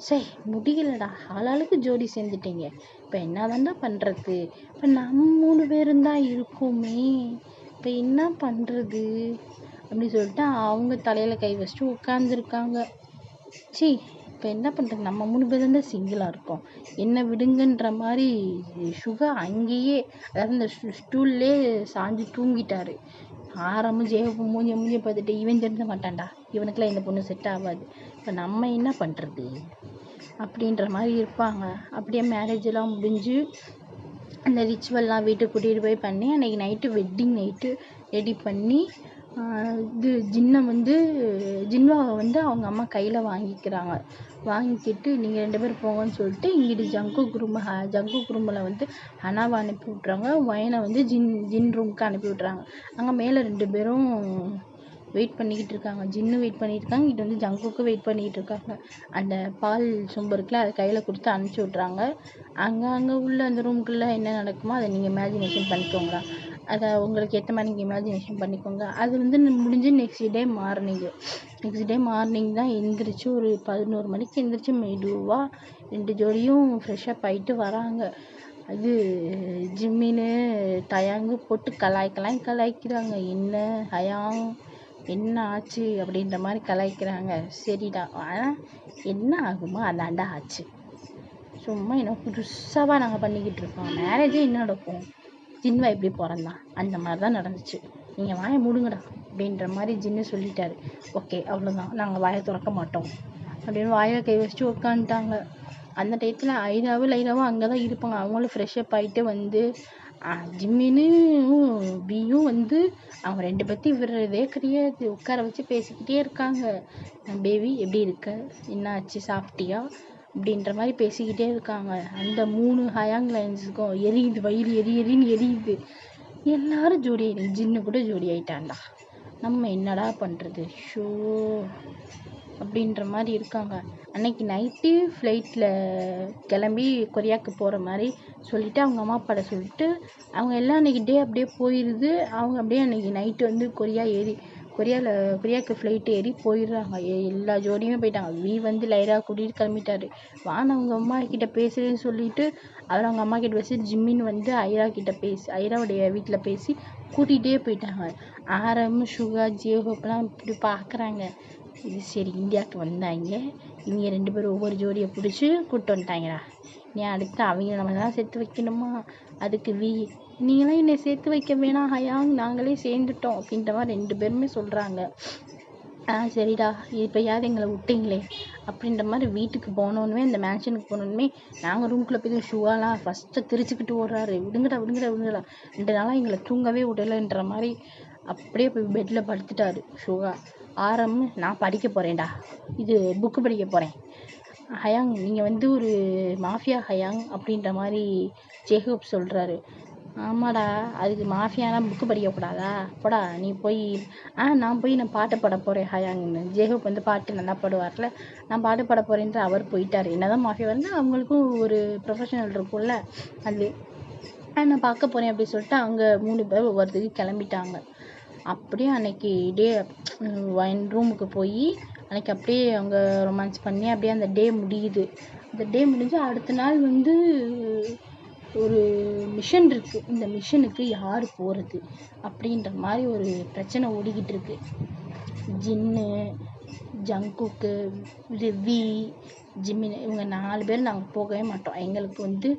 Speaker 1: சரி முடியலடா, ஆளாளுக்கு ஜோடி சேர்ந்துட்டீங்க, இப்போ என்ன பண்ணுறது, இப்போ நம்ம 3 பேரும் தான் இருக்கோமே, இப்போ என்ன பண்ணுறது அப்படின்னு சொல்லிட்டு அவங்க தலையில் கை வச்சுட்டு உட்காந்துருக்காங்க. சரி இப்போ என்ன பண்ணுறது, நம்ம 3 பேர் தான் சிங்கிளாக இருக்கோம், என்ன விடுங்கன்ற மாதிரி சுகா அங்கேயே அதாவது இந்த ஸ்டூல்லே சாஞ்சு தூங்கிட்டாரு. ஆரம்பம் ஜெயப்பு மூஞ்சியை பார்த்துட்டு இவன் தெரிஞ்ச மாட்டான்டா, இவனுக்குலாம் இந்த பொண்ணு செட் ஆகாது, இப்போ நம்ம என்ன பண்ணுறது அப்படின்ற மாதிரி இருப்பாங்க. அப்படியே மேரேஜெல்லாம் முடிஞ்சு அந்த ரிச்சுவல்லாம் வீட்டுக்கு கூட்டிகிட்டு போய் பண்ணி அன்றைக்கி நைட்டு வெட்டிங் நைட்டு ரெடி பண்ணி இது ஜின்வாவை வந்து அவங்க அம்மா கையில் வாங்கிக்கிறாங்க. வாங்கிக்கிட்டு நீங்கள் 2 பேரும் போங்கன்னு சொல்லிட்டு இங்கிட்டு ஜங்கு குரூமில் வந்து ஹனாவை அனுப்பி விட்றாங்க. ஒயனை வந்து ஜின் ரூமுக்கு அனுப்பி விட்றாங்க. அங்கே மேலே 2 பேரும் வெயிட் பண்ணிக்கிட்டு இருக்காங்க. ஜின்னு வெயிட் பண்ணிட்டு இருக்காங்க, இங்கிட்ட வந்து ஜங்குக்கு வெயிட் பண்ணிக்கிட்டு இருக்காங்க. அந்த பால் சொம்பு இருக்குல்ல அதை கையில் கொடுத்து அனுப்பிச்சி விட்றாங்க. அங்கே உள்ள அந்த ரூமுக்குள்ளே என்ன நடக்குமோ அதை நீங்கள் இமேஜினேஷன் பண்ணிக்கோங்களா, அதை உங்களுக்கு ஏற்ற மாதிரி நீங்கள் இமேஜினேஷன் பண்ணிக்கோங்க. அது வந்து முடிஞ்சு நெக்ஸ்ட் டே மார்னிங் தான் எந்திரிச்சு ஒரு 11 மணிக்கு எந்திரிச்சு மெதுவாக 2 ஜோடியும் ஃப்ரெஷ்ஷப் ஆகிட்டு வராங்க. அது ஜிம்மின்னு தயாங்கு போட்டு கலாய்க்கிறாங்க. என்ன ஹயாங் என்ன ஆச்சு அப்படின்ற மாதிரி கலாய்க்கிறாங்க. சரிடா, ஆனால் என்ன ஆகுமோ அதாண்டா ஆச்சு, சும்மா என்ன புதுசாக நாங்கள் பண்ணிக்கிட்டு இருக்கோம், மேரேஜே என்ன நடக்கும், ஜின்வா எப்படி பிறந்தான் அந்த மாதிரி தான் நடந்துச்சு, நீங்கள் வாயை மூடுங்கடா அப்படின்ற மாதிரி ஜின்னு சொல்லிட்டாரு. ஓகே அவ்வளோதான், நாங்கள் வாயை திறக்க மாட்டோம் அப்படின்னு வாயை கை வச்சுட்டு உட்காந்துட்டாங்க. அந்த டயத்தில் ஐராவும் அங்கே தான் இருப்பாங்க. அவங்களும் ஃப்ரெஷ்ஷப் ஆகிட்டு வந்து ஜிம்மினும் பியும் வந்து அவங்க 2 பேர்த்தையும் விடுறதே கிடையாது, உட்கார வச்சு பேசிக்கிட்டே இருக்காங்க. பேபி எப்படி இருக்க, என்ன ஆச்சு, சாப்பிட்டியா அப்படின்ற மாதிரி பேசிக்கிட்டே இருக்காங்க. அந்த 3 ஹயாங் லைன்ஸுக்கும் எரியுது, வயிறு எரியுன்னு எரியுது. எல்லாரும் ஜோடி ஆயிடுங்க, ஜின்னு கூட ஜோடி ஆயிட்டான்டா, நம்ம என்னடா பண்ணுறது. ஷோ அப்படின்ற மாதிரி இருக்காங்க. அன்னைக்கு நைட்டு ஃப்ளைட்டில் கிளம்பி கொரியாவுக்கு போகிற மாதிரி சொல்லிவிட்டு அவங்க அம்மா அப்பாட்ட சொல்லிட்டு அவங்க எல்லாம் அன்றைக்கி டே அப்படியே போயிடுது. அவங்க அப்படியே அன்றைக்கி நைட்டு வந்து கொரியாவுக்கு ஃப்ளைட் ஏறி போயிடுறாங்க. எல்லா ஜோடியுமே போயிட்டாங்க. வந்து லைரா கூட்டிகிட்டு கிளம்பிட்டாரு. வான்னு அவங்க அம்மா கிட்ட பேசுறேன்னு சொல்லிட்டு அவர் அவங்க அம்மா கிட்ட பேசி ஜிம்மின்னு வந்து ஐராவுடைய வீட்டில் பேசி கூட்டிகிட்டே போயிட்டாங்க. ஆரம், சுகா, ஜேஹோப்லாம் இப்படி பார்க்குறாங்க. இது சரி இந்தியாவுக்கு வந்தாங்க, இவங்க 2 பேரும் ஒவ்வொரு ஜோடியை பிடிச்சி கூப்பிட்டு வந்துட்டாங்கடா. நீ அடுத்து அவங்க நம்ம தான் சேர்த்து வைக்கணுமா? அதுக்கு நீங்களாம் என்னை சேர்த்து வைக்க வேணாம் ஹயாங், நாங்களே சேர்ந்துட்டோம் அப்படின்ற மாதிரி 2 பேருமே சொல்கிறாங்க. சரிடா இப்போயாவது எங்களை விட்டீங்களே அப்படின்ற மாதிரி வீட்டுக்கு போனோன்னுமே இந்த மேன்ஷனுக்கு போனோன்னுமே நாங்கள் ரூம்குள்ளே போய் ஷுவாலாம் ஃபஸ்ட்டு திரிச்சுக்கிட்டு ஓடுறாரு. விடுங்கடா 2 நாளாக எங்களை தூங்கவே விடலைன்ற மாதிரி அப்படியே போய் பெட்டில் படுத்துட்டாரு ஷுகா. ஆரம், நான் படிக்க போகிறேன்டா, இது புக்கு படிக்க போகிறேன். ஹயாங், நீங்கள் வந்து ஒரு மாஃபியா ஹயாங் அப்படின்ற மாதிரி ஜேஹோப் சொல்கிறாரு. ஆமாடா, அதுக்கு மாஃபியானா புக்கு படிக்கக்கூடாதா? போடா நீ போய். நான் பாட்டு பாட போகிறேன் ஹயாங்னு. ஜேஹோப் வந்து பாட்டு நல்லா பாடுவார்ல, நான் பாட்டு பாட போகிறேன்ட்டு அவர் போயிட்டார். என்னதான் மாஃபியா வந்து அவங்களுக்கும் ஒரு ப்ரொஃபஷனல் இருக்கும்ல, அது நான் பார்க்க போகிறேன் அப்படின்னு சொல்லிட்டு அவங்க 3 பேர் ஒவ்வொருத்துக்கு கிளம்பிட்டாங்க. அப்படியே அன்னைக்கு டே ரூமுக்கு போய் அன்னைக்கு அப்படியே அவங்க ரொமான்ஸ் பண்ணி அப்படியே அந்த டே முடியுது. அந்த டே முடிஞ்சு அடுத்த நாள் வந்து ஒரு மிஷன் இருக்குது. இந்த மிஷனுக்கு யார் போகிறது அப்படின்ற மாதிரி ஒரு பிரச்சனை ஓடிக்கிட்டு இருக்கு. ஜின்னு, ஜங்குக்கு, ரிவி, ஜிமின் இவங்க 4 பேர் நாங்கள் போகவே மாட்டோம். எங்களுக்கு வந்து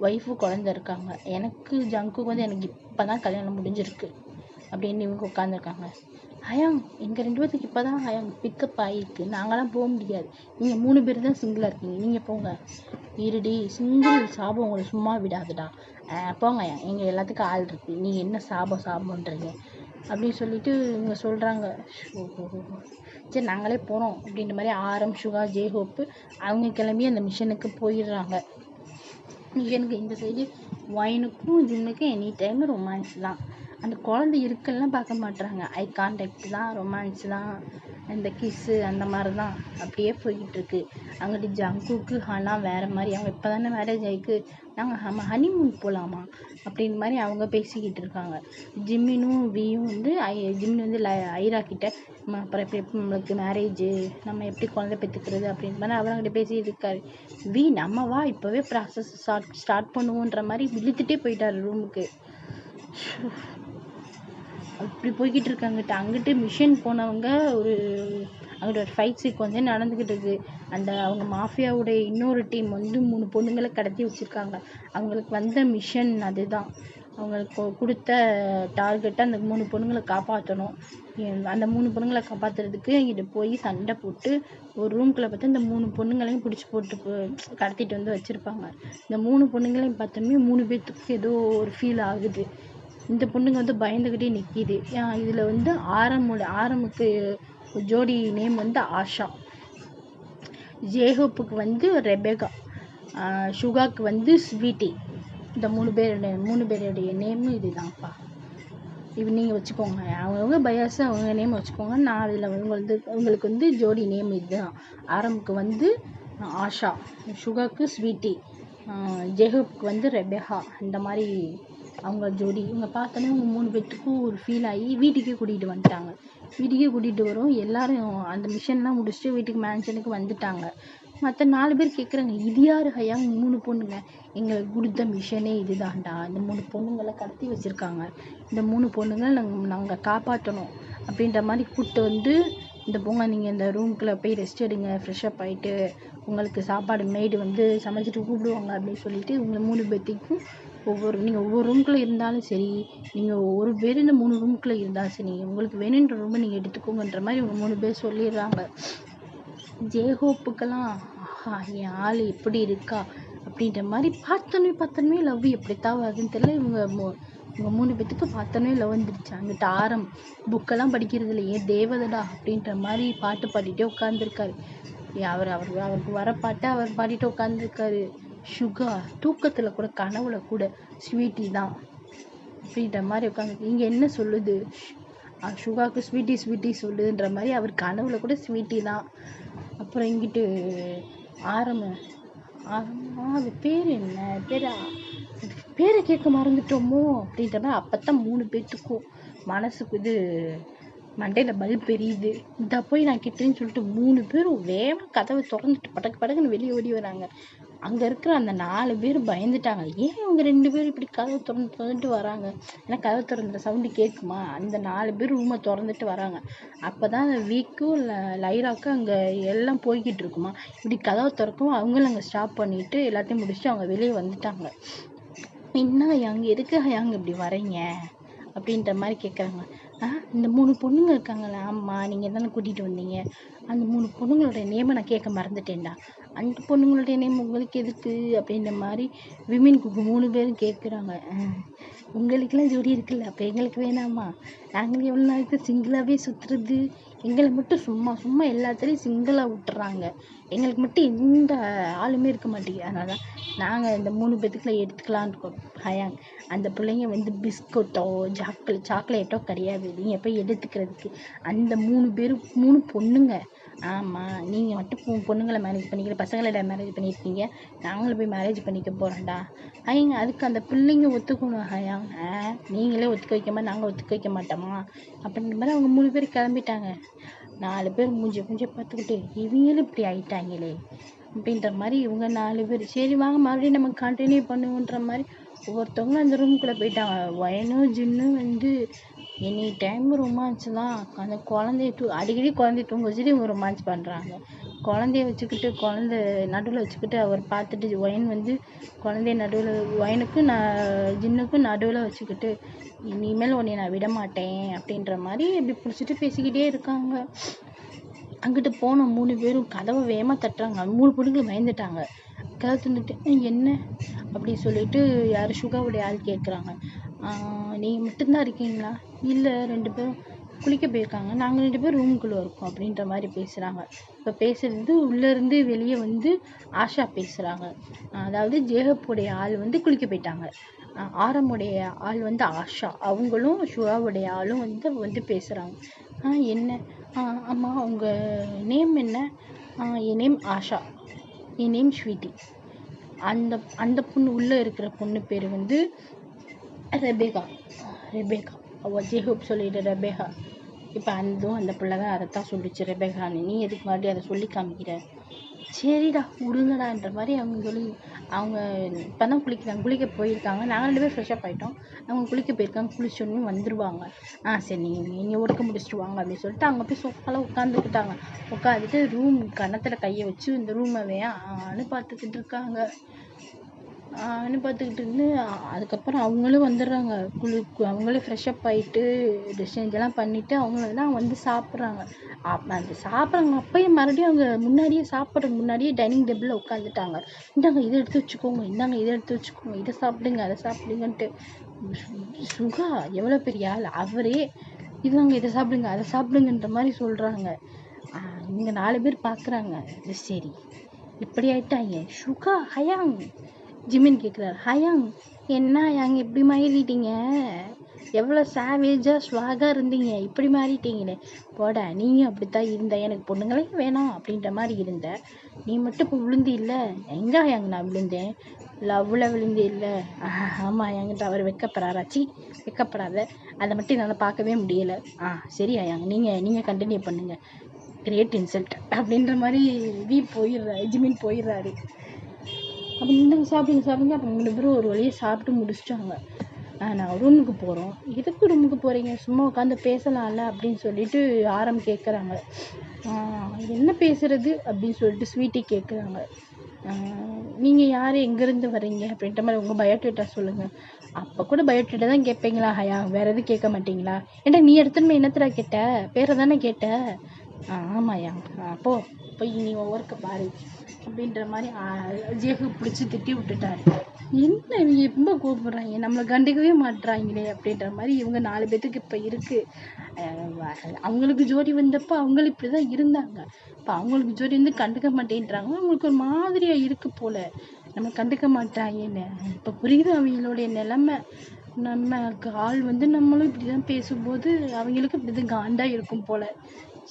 Speaker 1: ஒய்ஃபு குழந்தை இருக்காங்க. எனக்கு ஜங்குக்கு வந்து எனக்கு இப்போ தான் கல்யாணம் முடிஞ்சிருக்கு அப்படின்னு இவங்க உட்காந்துருக்காங்க. ஹயாங், எங்கள் 2 பேர்த்துக்கு இப்போ தான் ஹயாங் பிக்கப் ஆகிருக்கு, நாங்களாம் போக முடியாது. நீங்கள் 3 பேர் தான் சிங்கிளாக இருக்கீங்க, நீங்கள் போங்க. இருடி, சிங்கிள் சாபம் உங்களை சும்மா விடாதுடா, போங்க ஹயாங், எங்கள் எல்லாத்துக்கும் ஆள் இருக்குது, நீங்கள் என்ன சாபம்ன்றீங்க அப்படின்னு சொல்லிட்டு இவங்க சொல்கிறாங்க. சரி நாங்களே போகிறோம் அப்படின்ற மாதிரி ஆரம், சுகா, ஜேஹோப்பு அவங்க கிளம்பி அந்த மிஷனுக்கு போயிடுறாங்க. மிஷனுக்கு இந்த சைடு ஒயினுக்கும் ஜின்னுக்கும் எனி டைம் ரொமான்ஸ் தான். அந்த குழந்தை இருக்கெல்லாம் பார்க்க மாட்டுறாங்க. ஐ கான்டாக்ட் தான், ரொமான்ஸ் தான், இந்த கிஸ்ஸு அந்த மாதிரி தான் அப்படியே போய்கிட்டுருக்கு. அங்கிட்டு ஜங்குக்கு ஹனா வேறு மாதிரி, அவங்க இப்போ தானே மேரேஜ் ஆகிருக்கு, நாங்கள் ஹனிமூன் போகலாமா அப்படின்ற மாதிரி அவங்க பேசிக்கிட்டு இருக்காங்க. ஜிம்மினும் வியும் வந்து ஜிம்மின் வந்து ஐரா கிட்ட அப்புறம் எப்படி நம்மளுக்கு மேரேஜு, நம்ம எப்படி குழந்தை பெற்றுக்கிறது அப்படின்ற மாதிரி அவங்ககிட்ட பேசிக்கிட்டு இருக்காரு. நம்ம வா இப்போவே ப்ராசஸ் ஸ்டார்ட் பண்ணுவோன்ற மாதிரி இழுத்துட்டே போயிட்டாரு ரூமுக்கு. அப்படி போய்கிட்டு இருக்காங்கிட்ட அங்கிட்டு மிஷன் போனவங்க அங்கிட்ட ஒரு ஃபைட் சீக்வன்ஸே நடந்துக்கிட்டு இருக்கு. அவங்க மாஃபியாவுடைய இன்னொரு டீம் வந்து 3 பொண்ணுங்களை கடத்தி வச்சுருக்காங்க. அவங்களுக்கு வந்த மிஷன் அதுதான். அவங்களுக்கு கொடுத்த டார்கெட்டை அந்த 3 பொண்ணுங்களை காப்பாற்றணும். அந்த 3 பொண்ணுங்களை காப்பாற்றுறதுக்கு இங்கிட்ட போய் சண்டை போட்டு ஒரு ரூம்குள்ளே பார்த்து இந்த 3 பொண்ணுங்களையும் பிடிச்சி போட்டு கடத்திட்டு வந்து வச்சுருப்பாங்க. இந்த 3 பொண்ணுங்களையும் பார்த்தோமே 3 பேர்த்துக்கு ஏதோ ஒரு ஃபீல் ஆகுது. இந்த பொண்ணுங்க வந்து பயந்துக்கிட்டே நிற்கிது. இதில் வந்து ஆரமுக்கு ஜோடி நேம் வந்து ஆஷா, ஜேஹோப்புக்கு வந்து ரெபேகா, சுகாக்கு வந்து ஸ்வீட்டி. இந்த 3 பேருடைய நேமு இதுதான்ப்பா. இது நீங்கள் வச்சுக்கோங்க, அவங்கவுங்க பயாஸு அவங்க நேம் வச்சுக்கோங்க. நான் இதில் உங்களுக்கு வந்து ஜோடி நேம் இதுதான். ஆரமுக்கு வந்து ஆஷா, சுகாக்கு ஸ்வீட்டி, ஜேஹோப்புக்கு வந்து ரெபேகா. இந்த மாதிரி அவங்க ஜோடி. இவங்க பார்த்தோன்னே அவங்க 3 பேர்த்துக்கும் ஒரு ஃபீல் ஆகி வீட்டுக்கே கூட்டிகிட்டு வந்துட்டாங்க. வீட்டுக்கே கூட்டிகிட்டு வரும் எல்லாரும் அந்த மிஷன்லாம் முடிச்சுட்டு வீட்டுக்கு மேன்ஷனுக்கு வந்துட்டாங்க. மற்ற 4 பேர் கேட்குறாங்க, இது யார் ஹயாங்? 3 பொண்ணுங்க, எங்களுக்கு கொடுத்த மிஷனே இதுதான்டா. இந்த 3 பொண்ணுங்களை கடத்தி வச்சுருக்காங்க, இந்த 3 பொண்ணுங்களை நாங்கள் காப்பாற்றணும் அப்படின்ற மாதிரி கூப்பிட்டு வந்து இந்த போங்க நீங்கள் இந்த ரூம்குள்ளே போய் ரெஸ்ட் எடுங்க, ஃப்ரெஷ்அப் ஆகிட்டு உங்களுக்கு சாப்பாடு மெய்டு வந்து சமைச்சிட்டு கூப்பிடுவாங்க அப்படின்னு சொல்லிட்டு இவங்க 3 பேர்த்துக்கும் நீங்கள் ஒவ்வொரு ரூம்குள்ளே இருந்தாலும் சரி, நீங்கள் ஒரு பேர் இந்த 3 ரூம்குள்ளே இருந்தாலும் சரி, உங்களுக்கு வேணுன்ற ரூமை நீங்கள் எடுத்துக்கோங்கன்ற மாதிரி இவங்க 3 பேர் சொல்லிடுறாங்க. ஜேஹோப்புக்கெல்லாம் என் ஆள் எப்படி இருக்கா அப்படின்ற மாதிரி பார்த்தோன்னே லவ் எப்படித்தான் வருதுன்னு தெரியல. இவங்க 3 பேத்துக்கு பார்த்தோன்னே லவ் வந்துடுச்சு. அங்கிட்ட ஆரம் புக்கெல்லாம் படிக்கிறது இல்லை, ஏன் தேவதடா அப்படின்ற மாதிரி பாட்டு பாடிட்டே உட்காந்துருக்காரு. அவருக்கு வர பாட்டை அவர் பாடிட்டு உட்காந்துருக்காரு. சுகா தூக்கத்தில் கூட கனவுல கூட ஸ்வீட்டி தான் அப்படின்ற மாதிரி உட்காந்து இங்கே என்ன சொல்லுது. சுகாவுக்கு ஸ்வீட்டி ஸ்வீட்டி சொல்லுன்ற மாதிரி அவர் கனவுல கூட ஸ்வீட்டி தான். அப்புறம் இங்கிட்டு ஆரம்ப அது பேர் என்ன பேரை கேட்க மறந்துட்டோமோ அப்படின்ற மாதிரி அப்பதான் 3 பேத்துக்கும் மனசுக்கு இது மண்டையில பல்ப் எரியுது. இந்த போய் நான் கிட்டேன்னு சொல்லிட்டு 3 பேரும் வேகமா கதவை திறந்துட்டு படக்கு படக்குன்னு வெளியே ஓடி வராங்க. அங்க இருக்கிற அந்த 4 பேர் பயந்துட்டாங்க. ஏன் இவங்க 2 பேரும் இப்படி கதவை திறந்துட்டு வராங்க? ஏன்னா கதவை திறந்த சவுண்டு கேட்குமா? அந்த 4 பேர் ரூமை திறந்துட்டு வராங்க. அப்பதான் வீக்கும் லைராக்கும் அங்க எல்லாம் போய்கிட்டு இருக்குமா. இப்படி கதவை திறக்கவும் அவங்களும் அங்க ஸ்டாப் பண்ணிட்டு எல்லாத்தையும் முடிச்சுட்டு அவங்க வெளியே வந்துட்டாங்க. என்ன அங்க எதுக்கு அங்க இப்படி வரீங்க அப்படின்ற மாதிரி கேட்குறாங்க. இந்த 3 பொண்ணுங்க இருக்காங்களா? ஆமாம், நீங்கள் தானே கூட்டிகிட்டு வந்தீங்க. அந்த 3 பொண்ணுங்களோட நேமை நான் கேட்க மறந்துட்டேன்டா. அந்த பொண்ணுங்களுடைய நேம் உங்களுக்கு எதுக்கு அப்படின்ற மாதிரி விமென்க்கு 3 பேரும் கேட்குறாங்க. உங்களுக்கெல்லாம் ஜோடி இருக்குல்ல, அப்போ எங்களுக்கு வேணாமா? நாங்கள் எவ்வளோ நாளைக்கு சிங்கிளாகவே சுற்றுறது? எங்களை மட்டும் சும்மா சும்மா எல்லாத்துலேயும் சிங்கிளாக விட்டுறாங்க. எங்களுக்கு மட்டும் எந்த ஆளுமே இருக்க மாட்டேங்குது. அதனால தான் நாங்கள் இந்த 3 பேத்துக்குள்ள எடுத்துக்கலான்னு இருக்கோம். ஹயாங், அந்த பிள்ளைங்க வந்து பிஸ்கட்டோ சாக்லேட்டோ கிடையாது நீங்கள் போய் எடுத்துக்கிறதுக்கு. அந்த 3 பேரும் 3 பொண்ணுங்க. ஆமாம், நீங்கள் மட்டும் பொண்ணுங்களை மேரேஜ் பண்ணிக்கிற, பசங்களை மேரேஜ் பண்ணியிருக்கீங்க, நாங்களும் போய் மேரேஜ் பண்ணிக்க போகிறோம்டா. ஹயாங், அதுக்கு அந்த பிள்ளைங்க ஒத்துக்கணும். ஹயாங், நீங்களே ஒத்துக்க வைக்காம நாங்கள் ஒத்துக்க வைக்க மாட்டோமா அப்படின்ற மாதிரி அவங்க 3 பேர் கிளம்பிட்டாங்க. 4 பேர் மூஞ்சி பார்த்துக்கிட்டு இவங்களும் இப்படி ஆயிட்டாங்களே அப்படின்ற மாதிரி இவங்க 4 பேர் சரி வாங்க மறுபடியும் நம்ம கண்டினியூ பண்ணுவோன்ற மாதிரி ஒவ்வொருத்தவங்களும் அந்த ரூமுக்குள்ளே போயிட்டாங்க. வயனும் ஜின்னும் வந்து எனி டைம் ரொமான்ஸ் தான். அந்த அடிக்கடி குழந்தைய தூங்க வச்சுட்டு இவங்க ரொமான்ஸ் பண்ணுறாங்க. குழந்தைய வச்சுக்கிட்டு நடுவில் வச்சுக்கிட்டு அவர் பார்த்துட்டு ஒயன் வந்து குழந்தைய நடுவில் ஒயனுக்கும் ஜின்னுக்கும் நடுவில் வச்சுக்கிட்டு இனிமேல் உன்னை நான் விட மாட்டேன் அப்படின்ற மாதிரி இப்படி பிடிச்சிட்டு பேசிக்கிட்டே இருக்காங்க. அங்கிட்டு போன 3 பேரும் கதவை வேகமாக தட்டுறாங்க. 3 பொண்ணுங்களும் பயந்துட்டாங்க. கதை தின்னுட்டு என்ன அப்படி சொல்லிட்டு யார் சுகாவுடைய ஆள் கேட்குறாங்க. நீங்கள் மட்டும்தான் இருக்கீங்களா? இல்லை, 2 பேரும் குளிக்க போயிருக்காங்க, நாங்கள் 2 பேரும் ரூமுக்குள்ளே இருக்கோம் அப்படின்ற மாதிரி பேசுகிறாங்க. இப்போ பேசுகிறது உள்ளேருந்து வெளியே வந்து ஆஷா பேசுகிறாங்க. அதாவது ஜேஹப்புடைய ஆள் வந்து குளிக்க போயிட்டாங்க. ஆரமுடைய ஆள் வந்து ஆஷா, அவங்களும் சுகாவுடைய ஆளும் வந்து பேசுகிறாங்க. என்ன? ஆமாம், உங்கள் நேம் என்ன? என் நேம் ஆஷா, என் நேம் ஸ்வீட்டி. அந்த பொண்ணு உள்ளே இருக்கிற பொண்ணு பேர் வந்து ரெபேகா. அவள் ஜேஹப் சொல்லிட்டு ரெபேகா. இப்போ அந்த பிள்ளை தான் அதைத்தான் சொல்லிச்சு, ரெபேகான்னு. நீ எதுக்கு மறுபடியும் அதை சொல்லி காமிக்கிற? சரிடா விடுங்கடான்ற மாதிரி அவங்க இப்போ தான் குளிக்க போயிருக்காங்க. நாங்கள் 2 பேர் ஃப்ரெஷ்ஷப் ஆகிட்டோம். அவங்க குளிக்க போயிருக்காங்க. குளிச்சோடனே வந்துடுவாங்க. சரி நீங்கள் ஒர்க்கை முடிச்சுட்டு வாங்க அப்படின்னு சொல்லிட்டு அவங்க போய் சோஃபாவில் உட்காந்துக்கிட்டாங்க. உட்காந்துட்டு ரூம் கன்னத்தில் கையை வச்சு இந்த ரூமை பார்த்துக்கிட்டு இருக்காங்க. பார்த்துக்கிட்டு இருந்து அதுக்கப்புறம் அவங்களும் வந்துடுறாங்க. அவங்களே ஃப்ரெஷ்ஷப் ஆகிட்டு ட்ரெஸ் சேஞ்செல்லாம் பண்ணிவிட்டு அவங்களெல்லாம் வந்து சாப்பிட்றாங்க. அந்த சாப்பிட்றாங்க அப்பயும் மறுபடியும் அவங்க சாப்பிட்றதுக்கு முன்னாடியே டைனிங் டேபிளில் உட்காந்துட்டாங்க. இந்தாங்க இதை எடுத்து வச்சுக்கோங்க, இந்தாங்க இதை எடுத்து வச்சுக்கோங்க, இதை சாப்பிடுங்க, அதை சாப்பிடுங்கன்ட்டு. சுகா எவ்வளோ பெரிய ஆள், அவரே இதாங்க இதை சாப்பிடுங்க, அதை சாப்பிடுங்கன்ற மாதிரி சொல்கிறாங்க. இங்கே 4 பேர் பார்க்குறாங்க. சரி இப்படி ஆயிட்டாங்க. சுகா, ஹயாங், ஜிமின் கேட்குறாரு. ஹயாங், என்ன ஹயாங் இப்படி மாறிட்டீங்க? எவ்வளோ சேவேஜாக ஸ்வாகாக இருந்தீங்க, இப்படி மாறிட்டீங்களே. போட, நீயும் அப்படித்தான் இருந்த, எனக்கு பொண்ணுங்களையும் வேணாம் அப்படின்ற மாதிரி இருந்த. நீ மட்டும் இப்போ விழுந்து இல்லை. எங்கே ஹயாங் நான் விழுந்தேன்? லவ்வில் விழுந்து இல்லை. ஆமாம், என்கிட்ட அவர் வெக்கப்படாராச்சி, வெக்கப்படாத. அதை மட்டும் என்னால் பார்க்கவே முடியலை. சரி ஹயாங், நீங்கள் கண்டினியூ பண்ணுங்கள். கிரேட் இன்சல்ட் அப்படின்ற மாதிரி ஜிமின் போயிடுறாரு. அப்போ நீங்கள் சாப்பிடுங்க. அப்போ 3 பேரும் ஒரு வழியை சாப்பிட்டு முடிச்சிட்டாங்க. நாங்கள் ரூமுக்கு போகிறோம். எதுக்கு ரூமுக்கு போகிறீங்க? சும்மா உட்காந்து பேசலாம்ல அப்படின்னு சொல்லிட்டு ஆரம் கேட்குறாங்க. என்ன பேசுறது அப்படின்னு சொல்லிட்டு ஸ்வீட்டி கேட்குறாங்க. நீங்கள் யார், எங்கேருந்து வரீங்க அப்படின்ற மாதிரி உங்கள் பயோடேட்டா சொல்லுங்கள். அப்போ கூட பயோடேட்டா தான் கேட்பீங்களா ஹயா? வேறு எதுவும் கேட்க மாட்டிங்களா? ஏன்டா நீ எடுத்துன்னு என்னத்துல கேட்ட? பேரை தானே கேட்ட? ஆமாயா, போய் நீ ஒர்க்கை பாரு அப்படின்ற மாதிரி ஜேஹு பிடிச்சி திட்டி விட்டுட்டாரு. என்ன இவங்க எப்போ கூப்பிடுறாங்க, நம்மளை கண்டுக்கவே மாட்டுறாங்களே அப்படின்ற மாதிரி இவங்க 4 பேத்துக்கு இப்போ இருக்குது. அவங்களுக்கு ஜோடி வந்தப்போ அவங்களும் இப்படி தான் இருந்தாங்க. இப்போ அவங்களுக்கு ஜோடி வந்து கண்டுக்க மாட்டேன்றாங்க. அவங்களுக்கு ஒரு மாதிரியாக இருக்குது போல், நம்ம கண்டுக்க மாட்டாங்கன்னு. இப்போ புரியுது அவங்களுடைய நிலைமை. நம்ம ஆள் வந்து நம்மளும் இப்படி தான் பேசும்போது அவங்களுக்கு இப்படி தான் காண்டா இருக்கும் போல.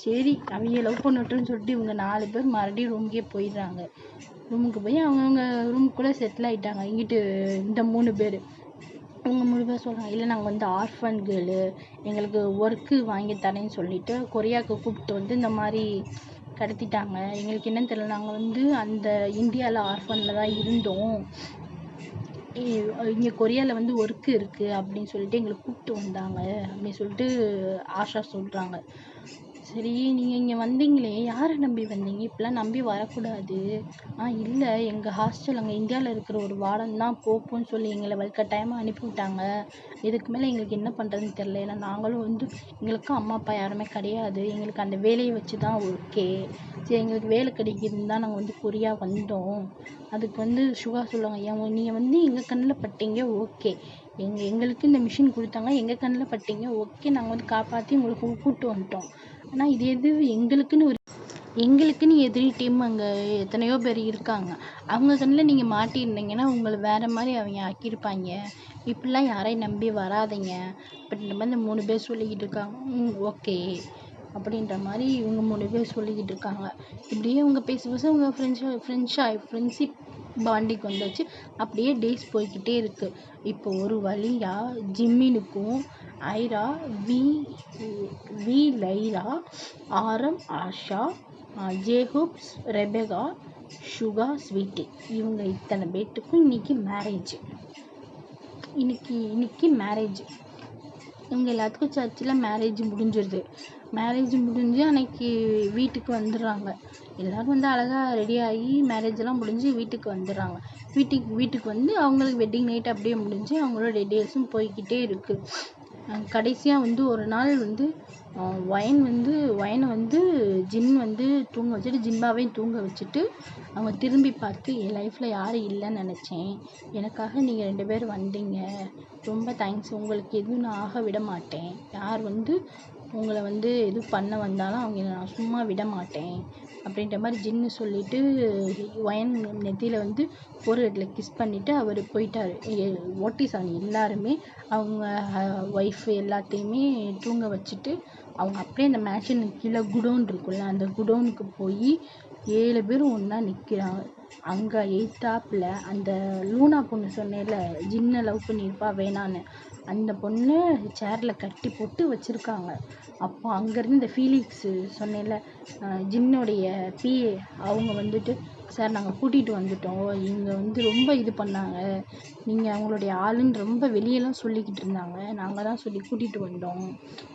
Speaker 1: சரி அவங்க லவ் பண்ணட்டும்னு சொல்லிட்டு இவங்க 4 பேர் மறுபடியும் ரூமுக்கே போயிடுறாங்க. ரூமுக்கு போய் அவங்கவுங்க ரூமுக்குள்ளே செட்டில் ஆகிட்டாங்க. இங்கிட்டு இந்த 3 பேர் இவங்க 3 பேர் சொல்கிறாங்க, இல்லை நாங்கள் வந்து ஆர்ஃபன் கேர்ளு, எங்களுக்கு ஒர்க்கு வாங்கி தரேன்னு சொல்லிட்டு கொரியாவுக்கு கூப்பிட்டு வந்து இந்த மாதிரி கடத்திட்டாங்க. எங்களுக்கு என்னன்னு தெரியல, நாங்கள் வந்து அந்த இந்தியாவில் ஆர்ஃபனில் தான் இருந்தோம், இங்கே கொரியாவில் வந்து ஒர்க்கு இருக்குது அப்படின்னு சொல்லிட்டு எங்களை கூப்பிட்டு வந்தாங்க அப்படின்னு சொல்லிட்டு ஆஷா சொல்கிறாங்க. சரி நீங்கள் இங்கே வந்தீங்களே யாரை நம்பி வந்தீங்க? இப்படிலாம் நம்பி வரக்கூடாது. இல்லை எங்கள் ஹாஸ்டல் அங்கே இந்தியாவில் இருக்கிற ஒரு வார்டன் தான் போன்னு சொல்லி எங்களை வலுக்கட்டாயமாக அனுப்பி விட்டாங்க. இதுக்கு மேலே எங்களுக்கு என்ன பண்ணுறதுன்னு தெரில. ஏன்னா நாங்களும் வந்து எங்களுக்கும் அம்மா அப்பா யாருமே கிடையாது. எங்களுக்கு அந்த வேலையை வச்சு தான் ஓகே. சரி எங்களுக்கு வேலை கிடைக்குதுன்னு தான் நாங்கள் வந்து கொரியா வந்தோம். அதுக்கு வந்து சுகா சொல்லுவாங்க, நீங்கள் வந்து எங்கள் கண்ணில் பட்டீங்க ஓகே, எங்களுக்கு இந்த மிஷின் கொடுத்தாங்க, எங்கள் கண்ணில் பட்டீங்க ஓகே, நாங்கள் வந்து காப்பாற்றி உங்களுக்கு கூப்பிட்டு வந்துட்டோம். ஆனால் இது எது எங்களுக்குன்னு எதிரி டீம் அங்கே எத்தனையோ பேர் இருக்காங்க. அவங்க கண்ணில் நீங்கள் மாட்டியிருந்தீங்கன்னா உங்களை வேறு மாதிரி அவங்க ஆக்கியிருப்பாங்க. இப்படிலாம் யாரையும் நம்பி வராதீங்க அப்படின்ற மாதிரி இந்த 3 பேர் சொல்லிக்கிட்டு இருக்காங்க. ஓகே அப்படின்ற மாதிரி இவங்க 3 பேர் சொல்லிக்கிட்டு இருக்காங்க. இப்படியே அவங்க பேச அவங்க ஃப்ரெண்ட்ஷிப் பாண்டிங் வந்துச்சு. அப்படியே டேஸ் போய்கிட்டே இருக்குது. இப்போ ஒரு வழியாக ஜிம்மினுக்கும் ஐரா, வி லைரா, ஆரம், ஆஷா, ஜேஹூப்ஸ், ரெபேகா, சுகா, ஸ்வீட்டி இவங்க இத்தனை பேர்த்துக்கும் இன்னைக்கு மேரேஜ். இவங்க எல்லாத்துக்கும் சர்ச்சில் மேரேஜ் முடிஞ்சிருது. மேரேஜ் முடிஞ்சு அன்னைக்கு வீட்டுக்கு வந்துடுறாங்க. எல்லோரும் வந்து அழகாக ரெடியாகி மேரேஜெல்லாம் முடிஞ்சு வீட்டுக்கு வந்துடுறாங்க. வீட்டுக்கு வந்து அவங்களுக்கு வெட்டிங் நைட் அப்படியே முடிஞ்சு அவங்களோட டேஸும் போய்கிட்டே இருக்குது. கடைசியாக வந்து ஒரு நாள் வந்து வயனை வந்து ஜின் வந்து தூங்க வச்சுட்டு ஜிம்பாவையும் தூங்க வச்சுட்டு அவங்க திரும்பி பார்த்து, என் லைஃப்பில் யாரும் இல்லைன்னு நினச்சேன், எனக்காக நீங்கள் 2 பேர் வந்தீங்க, ரொம்ப தேங்க்ஸ், உங்களுக்கு எதுவும் நான் ஆக விட மாட்டேன், யார் வந்து உங்களை வந்து எது பண்ண வந்தாலும் அவங்கள நான் சும்மா விட மாட்டேன் அப்படின்ற மாதிரி ஜின்னு சொல்லிவிட்டு வயன் நெத்தியில் வந்து ஒரு இடத்துல கிஸ் பண்ணிவிட்டு அவர் போயிட்டார். ஓட்டிஸ் அவங்க எல்லாருமே அவங்க ஒய்ஃபு எல்லாத்தையுமே தூங்க வச்சுட்டு அவங்க அப்படியே அந்த மேன்ஷனுக்கு கீழே குடோன் இருக்குல்ல, அந்த குடோனுக்கு போய் 7 பேரும் ஒன்றா நிற்கிறாங்க. அங்கே எய்த்தாப்பில் அந்த லூனா பொண்ணு சொன்னேன்ல, ஜின்னை லவ் பண்ணியிருப்பா வேணான்னு, அந்த பொண்ணு சேரில் கட்டி போட்டு வச்சுருக்காங்க. அப்போ அங்கேருந்து இந்த ஃபீலிக்ஸு சொன்னேன்ல, ஜின்னுடைய பிஏ, அவங்க வந்துட்டு, சார் நாங்கள் கூட்டிகிட்டு வந்துட்டோம், இவங்க வந்து ரொம்ப இது பண்ணாங்க, நீங்கள் அவங்களுடைய ஆளுன்னு ரொம்ப வெளியெல்லாம் சொல்லிக்கிட்டு இருந்தாங்க, நாங்கள் தான் சொல்லி கூட்டிகிட்டு வந்தோம்,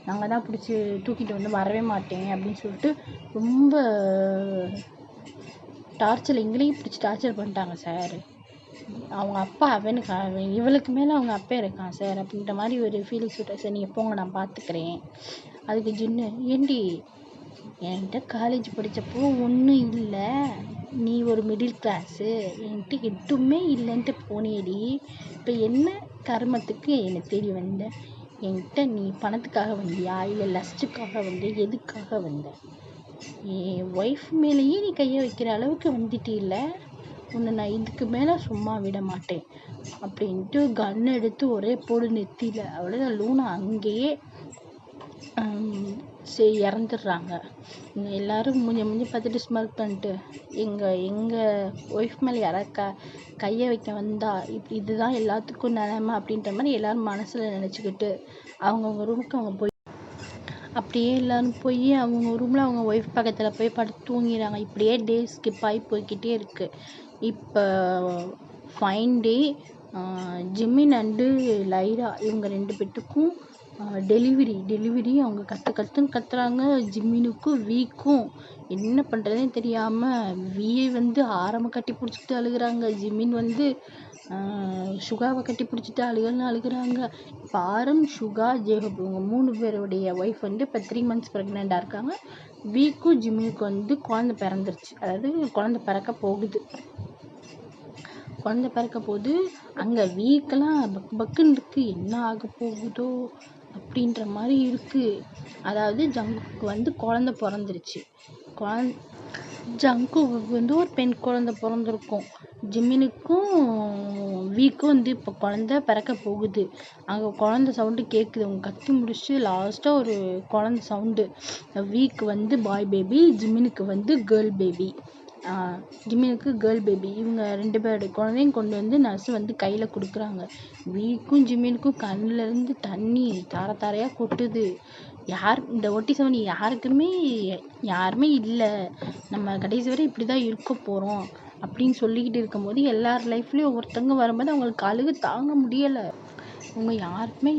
Speaker 1: நாங்கள் தான் பிடிச்சி தூக்கிட்டு வந்து வரவே மாட்டேன் அப்படின்னு சொல்லிட்டு ரொம்ப எங்களையும் பிடிச்சி டார்ச்சர் பண்ணிட்டாங்க சார். அவங்க அப்பா இவளுக்கு மேலே அவங்க அப்பா இருக்கான் சார் அப்படின்ற மாதிரி ஒரு ஃபீலிங்ஸ் விட்டா. சார் நீங்கள் போங்க, நான் பார்த்துக்கிறேன். அதுக்கு ஜின்னு, ஏண்டி என்கிட்ட காலேஜ் படித்தப்போ ஒன்றும் இல்லை, நீ ஒரு மிடில் கிளாஸு, என்கிட்ட எதுவுமே இல்லைன்ட்டு போனேடி, இப்போ என்ன கர்மத்துக்கு என்னை தேடி வந்த? என்கிட்ட நீ பணத்துக்காக வந்தியா இல்லை லஸ்ட்டுக்காக வந்த? எதுக்காக வந்த? என் ஒய்ஃப் மேலேயே நீ கையை வைக்கிற அளவுக்கு வந்துட்டில்ல, உன்னை நான் இதுக்கு மேலே சும்மா விட மாட்டேன் அப்படின்ட்டு கன் எடுத்து ஒரே போடு நெத்தியில். அவ்வளோதான், லூனா அங்கேயே இறந்துடுறாங்க. எல்லோரும் மூஞ்சி பார்த்துட்டு ஸ்மெல் பண்ணிட்டு, எங்கள் ஒய்ஃப் மேலே யாராவது கையை வைக்க வந்தா இதுதான் எல்லாத்துக்கும் நிலைமை அப்படின்ற மாதிரி எல்லோரும் மனசில் நினச்சிக்கிட்டு அவங்கவுங்க ரூமுக்கு அவங்க போய் அப்படியே எல்லோரும் போய் அவங்க ரூமில் அவங்க ஒய்ஃப் பக்கத்தில் போய் படுத்து தூங்கிடுறாங்க. இப்படியே டே ஸ்கிப் ஆகி போய்கிட்டே இருக்குது. இப்போ ஃபைன் டே, ஜிமின் அண்டு லைரா இவங்க 2 பேத்துக்கும் டெலிவரி. அவங்க கத்துன்னு கத்துறாங்க. ஜிம்மினுக்கும் வீக்கும் என்ன பண்ணுறதுனே தெரியாமல் வியை வந்து ஆரம்ப கட்டி பிடிச்சிட்டு அழுகுறாங்க. ஜிமின் வந்து சுகாவை கட்டி பிடிச்சிட்டு அழுகுறாங்க. இப்போ ஆரம், சுகா, ஜேஹப் இவங்க 3 பேருடைய ஒய்ஃப் வந்து இப்போ 3 months ப்ரெக்னெண்ட்டாக இருக்காங்க. வீக்கும் ஜிம்மினுக்கு வந்து குழந்தை பிறந்துருச்சு, அதாவது குழந்தை பிறக்க போகுது. அங்கே வீக்கெல்லாம் பக்குன்னு இருக்குது, என்ன ஆக போகுதோ அப்படின்ற மாதிரி இருக்குது. அதாவது ஜங்குக்கு வந்து குழந்தை பிறந்துருச்சு. ஜங்குக்கு வந்து ஒரு பெண் குழந்தை பிறந்திருக்கும். ஜிமினுக்கும் வீக்கும் வந்து இப்போ குழந்தை பிறக்க போகுது. அங்கே குழந்தை சவுண்டு கேட்குது. அவங்க கத்தி முடிச்சு லாஸ்ட்டாக ஒரு குழந்தை சவுண்டு. வீக்கு வந்து பாய் பேபி, ஜிமினுக்கு வந்து கேர்ள் பேபி. ஜிமினுக்கு கேர்ள் பேபி. இவங்க 2 பேரோட குழந்தையும் கொண்டு வந்து நர்ஸ் வந்து கையில் கொடுக்குறாங்க. வீக்கும் ஜிமினுக்கும் கண்ணுலேருந்து தண்ணி தார தாரையாக கொட்டுது. இந்த ஓட்டி செவன் யாருமே இல்லை, நம்ம கடைசி வரை இப்படி தான் இருக்க போகிறோம் அப்படின்னு சொல்லிக்கிட்டு இருக்கும்போது எல்லார் லைஃப்லேயும் ஒவ்வொருத்தவங்க வரும்போது அவங்களுக்கு அழுகு தாங்க முடியலை. இவங்க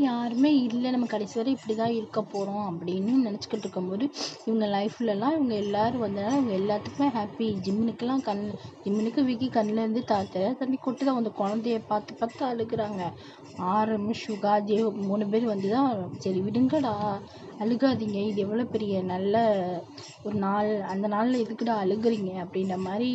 Speaker 1: யாருமே இல்லை, நம்ம கடைசி வரை இப்படி தான் இருக்க போகிறோம் அப்படின்னு நினச்சிக்கிட்டு இருக்கும்போது இவங்க லைஃப்லலாம் இவங்க எல்லோரும் வந்தனால இவங்க எல்லாத்துக்குமே ஹாப்பி. ஜிம்முனுக்கு விக்கி கண்ணிலேருந்து தண்ணி கொட்டுது. அந்த குழந்தைய பார்த்து அழுகுறாங்க. ஆரம், சுகா, ஜேவ் 3 பேர் வந்து தான் சரி விடுங்கடா, அழுகாதீங்க, இது எவ்வளோ பெரிய நல்ல ஒரு நாள், அந்த நாளில் எதுக்குடா அழுகுறீங்க அப்படின்ற மாதிரி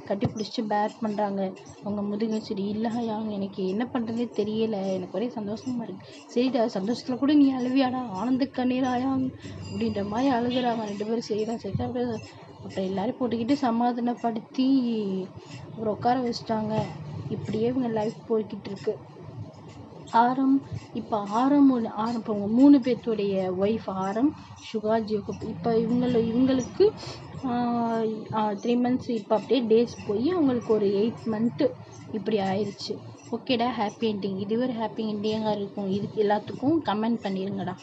Speaker 1: கட்டி பிடிச்சிட்டு பேர் பண்ணுறாங்க. அவங்க முதுக சரி இல்லையா, எனக்கு என்ன பண்ணுறதே தெரியலை, எனக்கு ஒரே சந்தோஷமா இருக்கு. சரிடா, சந்தோஷத்தில் கூட நீ அழுவியாடா, ஆனந்த கண்ணீராயா அப்படின்ற மாதிரி அழுகுறாங்க 2 பேரும். சரிடா அப்புறம் எல்லாரும் போட்டுக்கிட்டு சமாதானப்படுத்தி அப்புறம் உட்கார வச்சுட்டாங்க. இப்படியே இவங்க லைஃப் போய்கிட்டு இருக்கு. ஆரம் இப்போ 3 பேர்த்துடைய ஒய்ஃப் ஆரம், சுகா, ஜேக்கப். இப்போ இவங்களுக்கு 3 months இப்போ அப்படியே டேஸ் போய் அவங்களுக்கு ஒரு 8 month இப்படி ஆயிடுச்சு. ஓகேடா, ஹாப்பி என்டிங். இது ஒரு ஹாப்பி என்டிங்காக இருக்கும். இதுக்கு எல்லாத்துக்கும் கமெண்ட் பண்ணிடுங்கடா.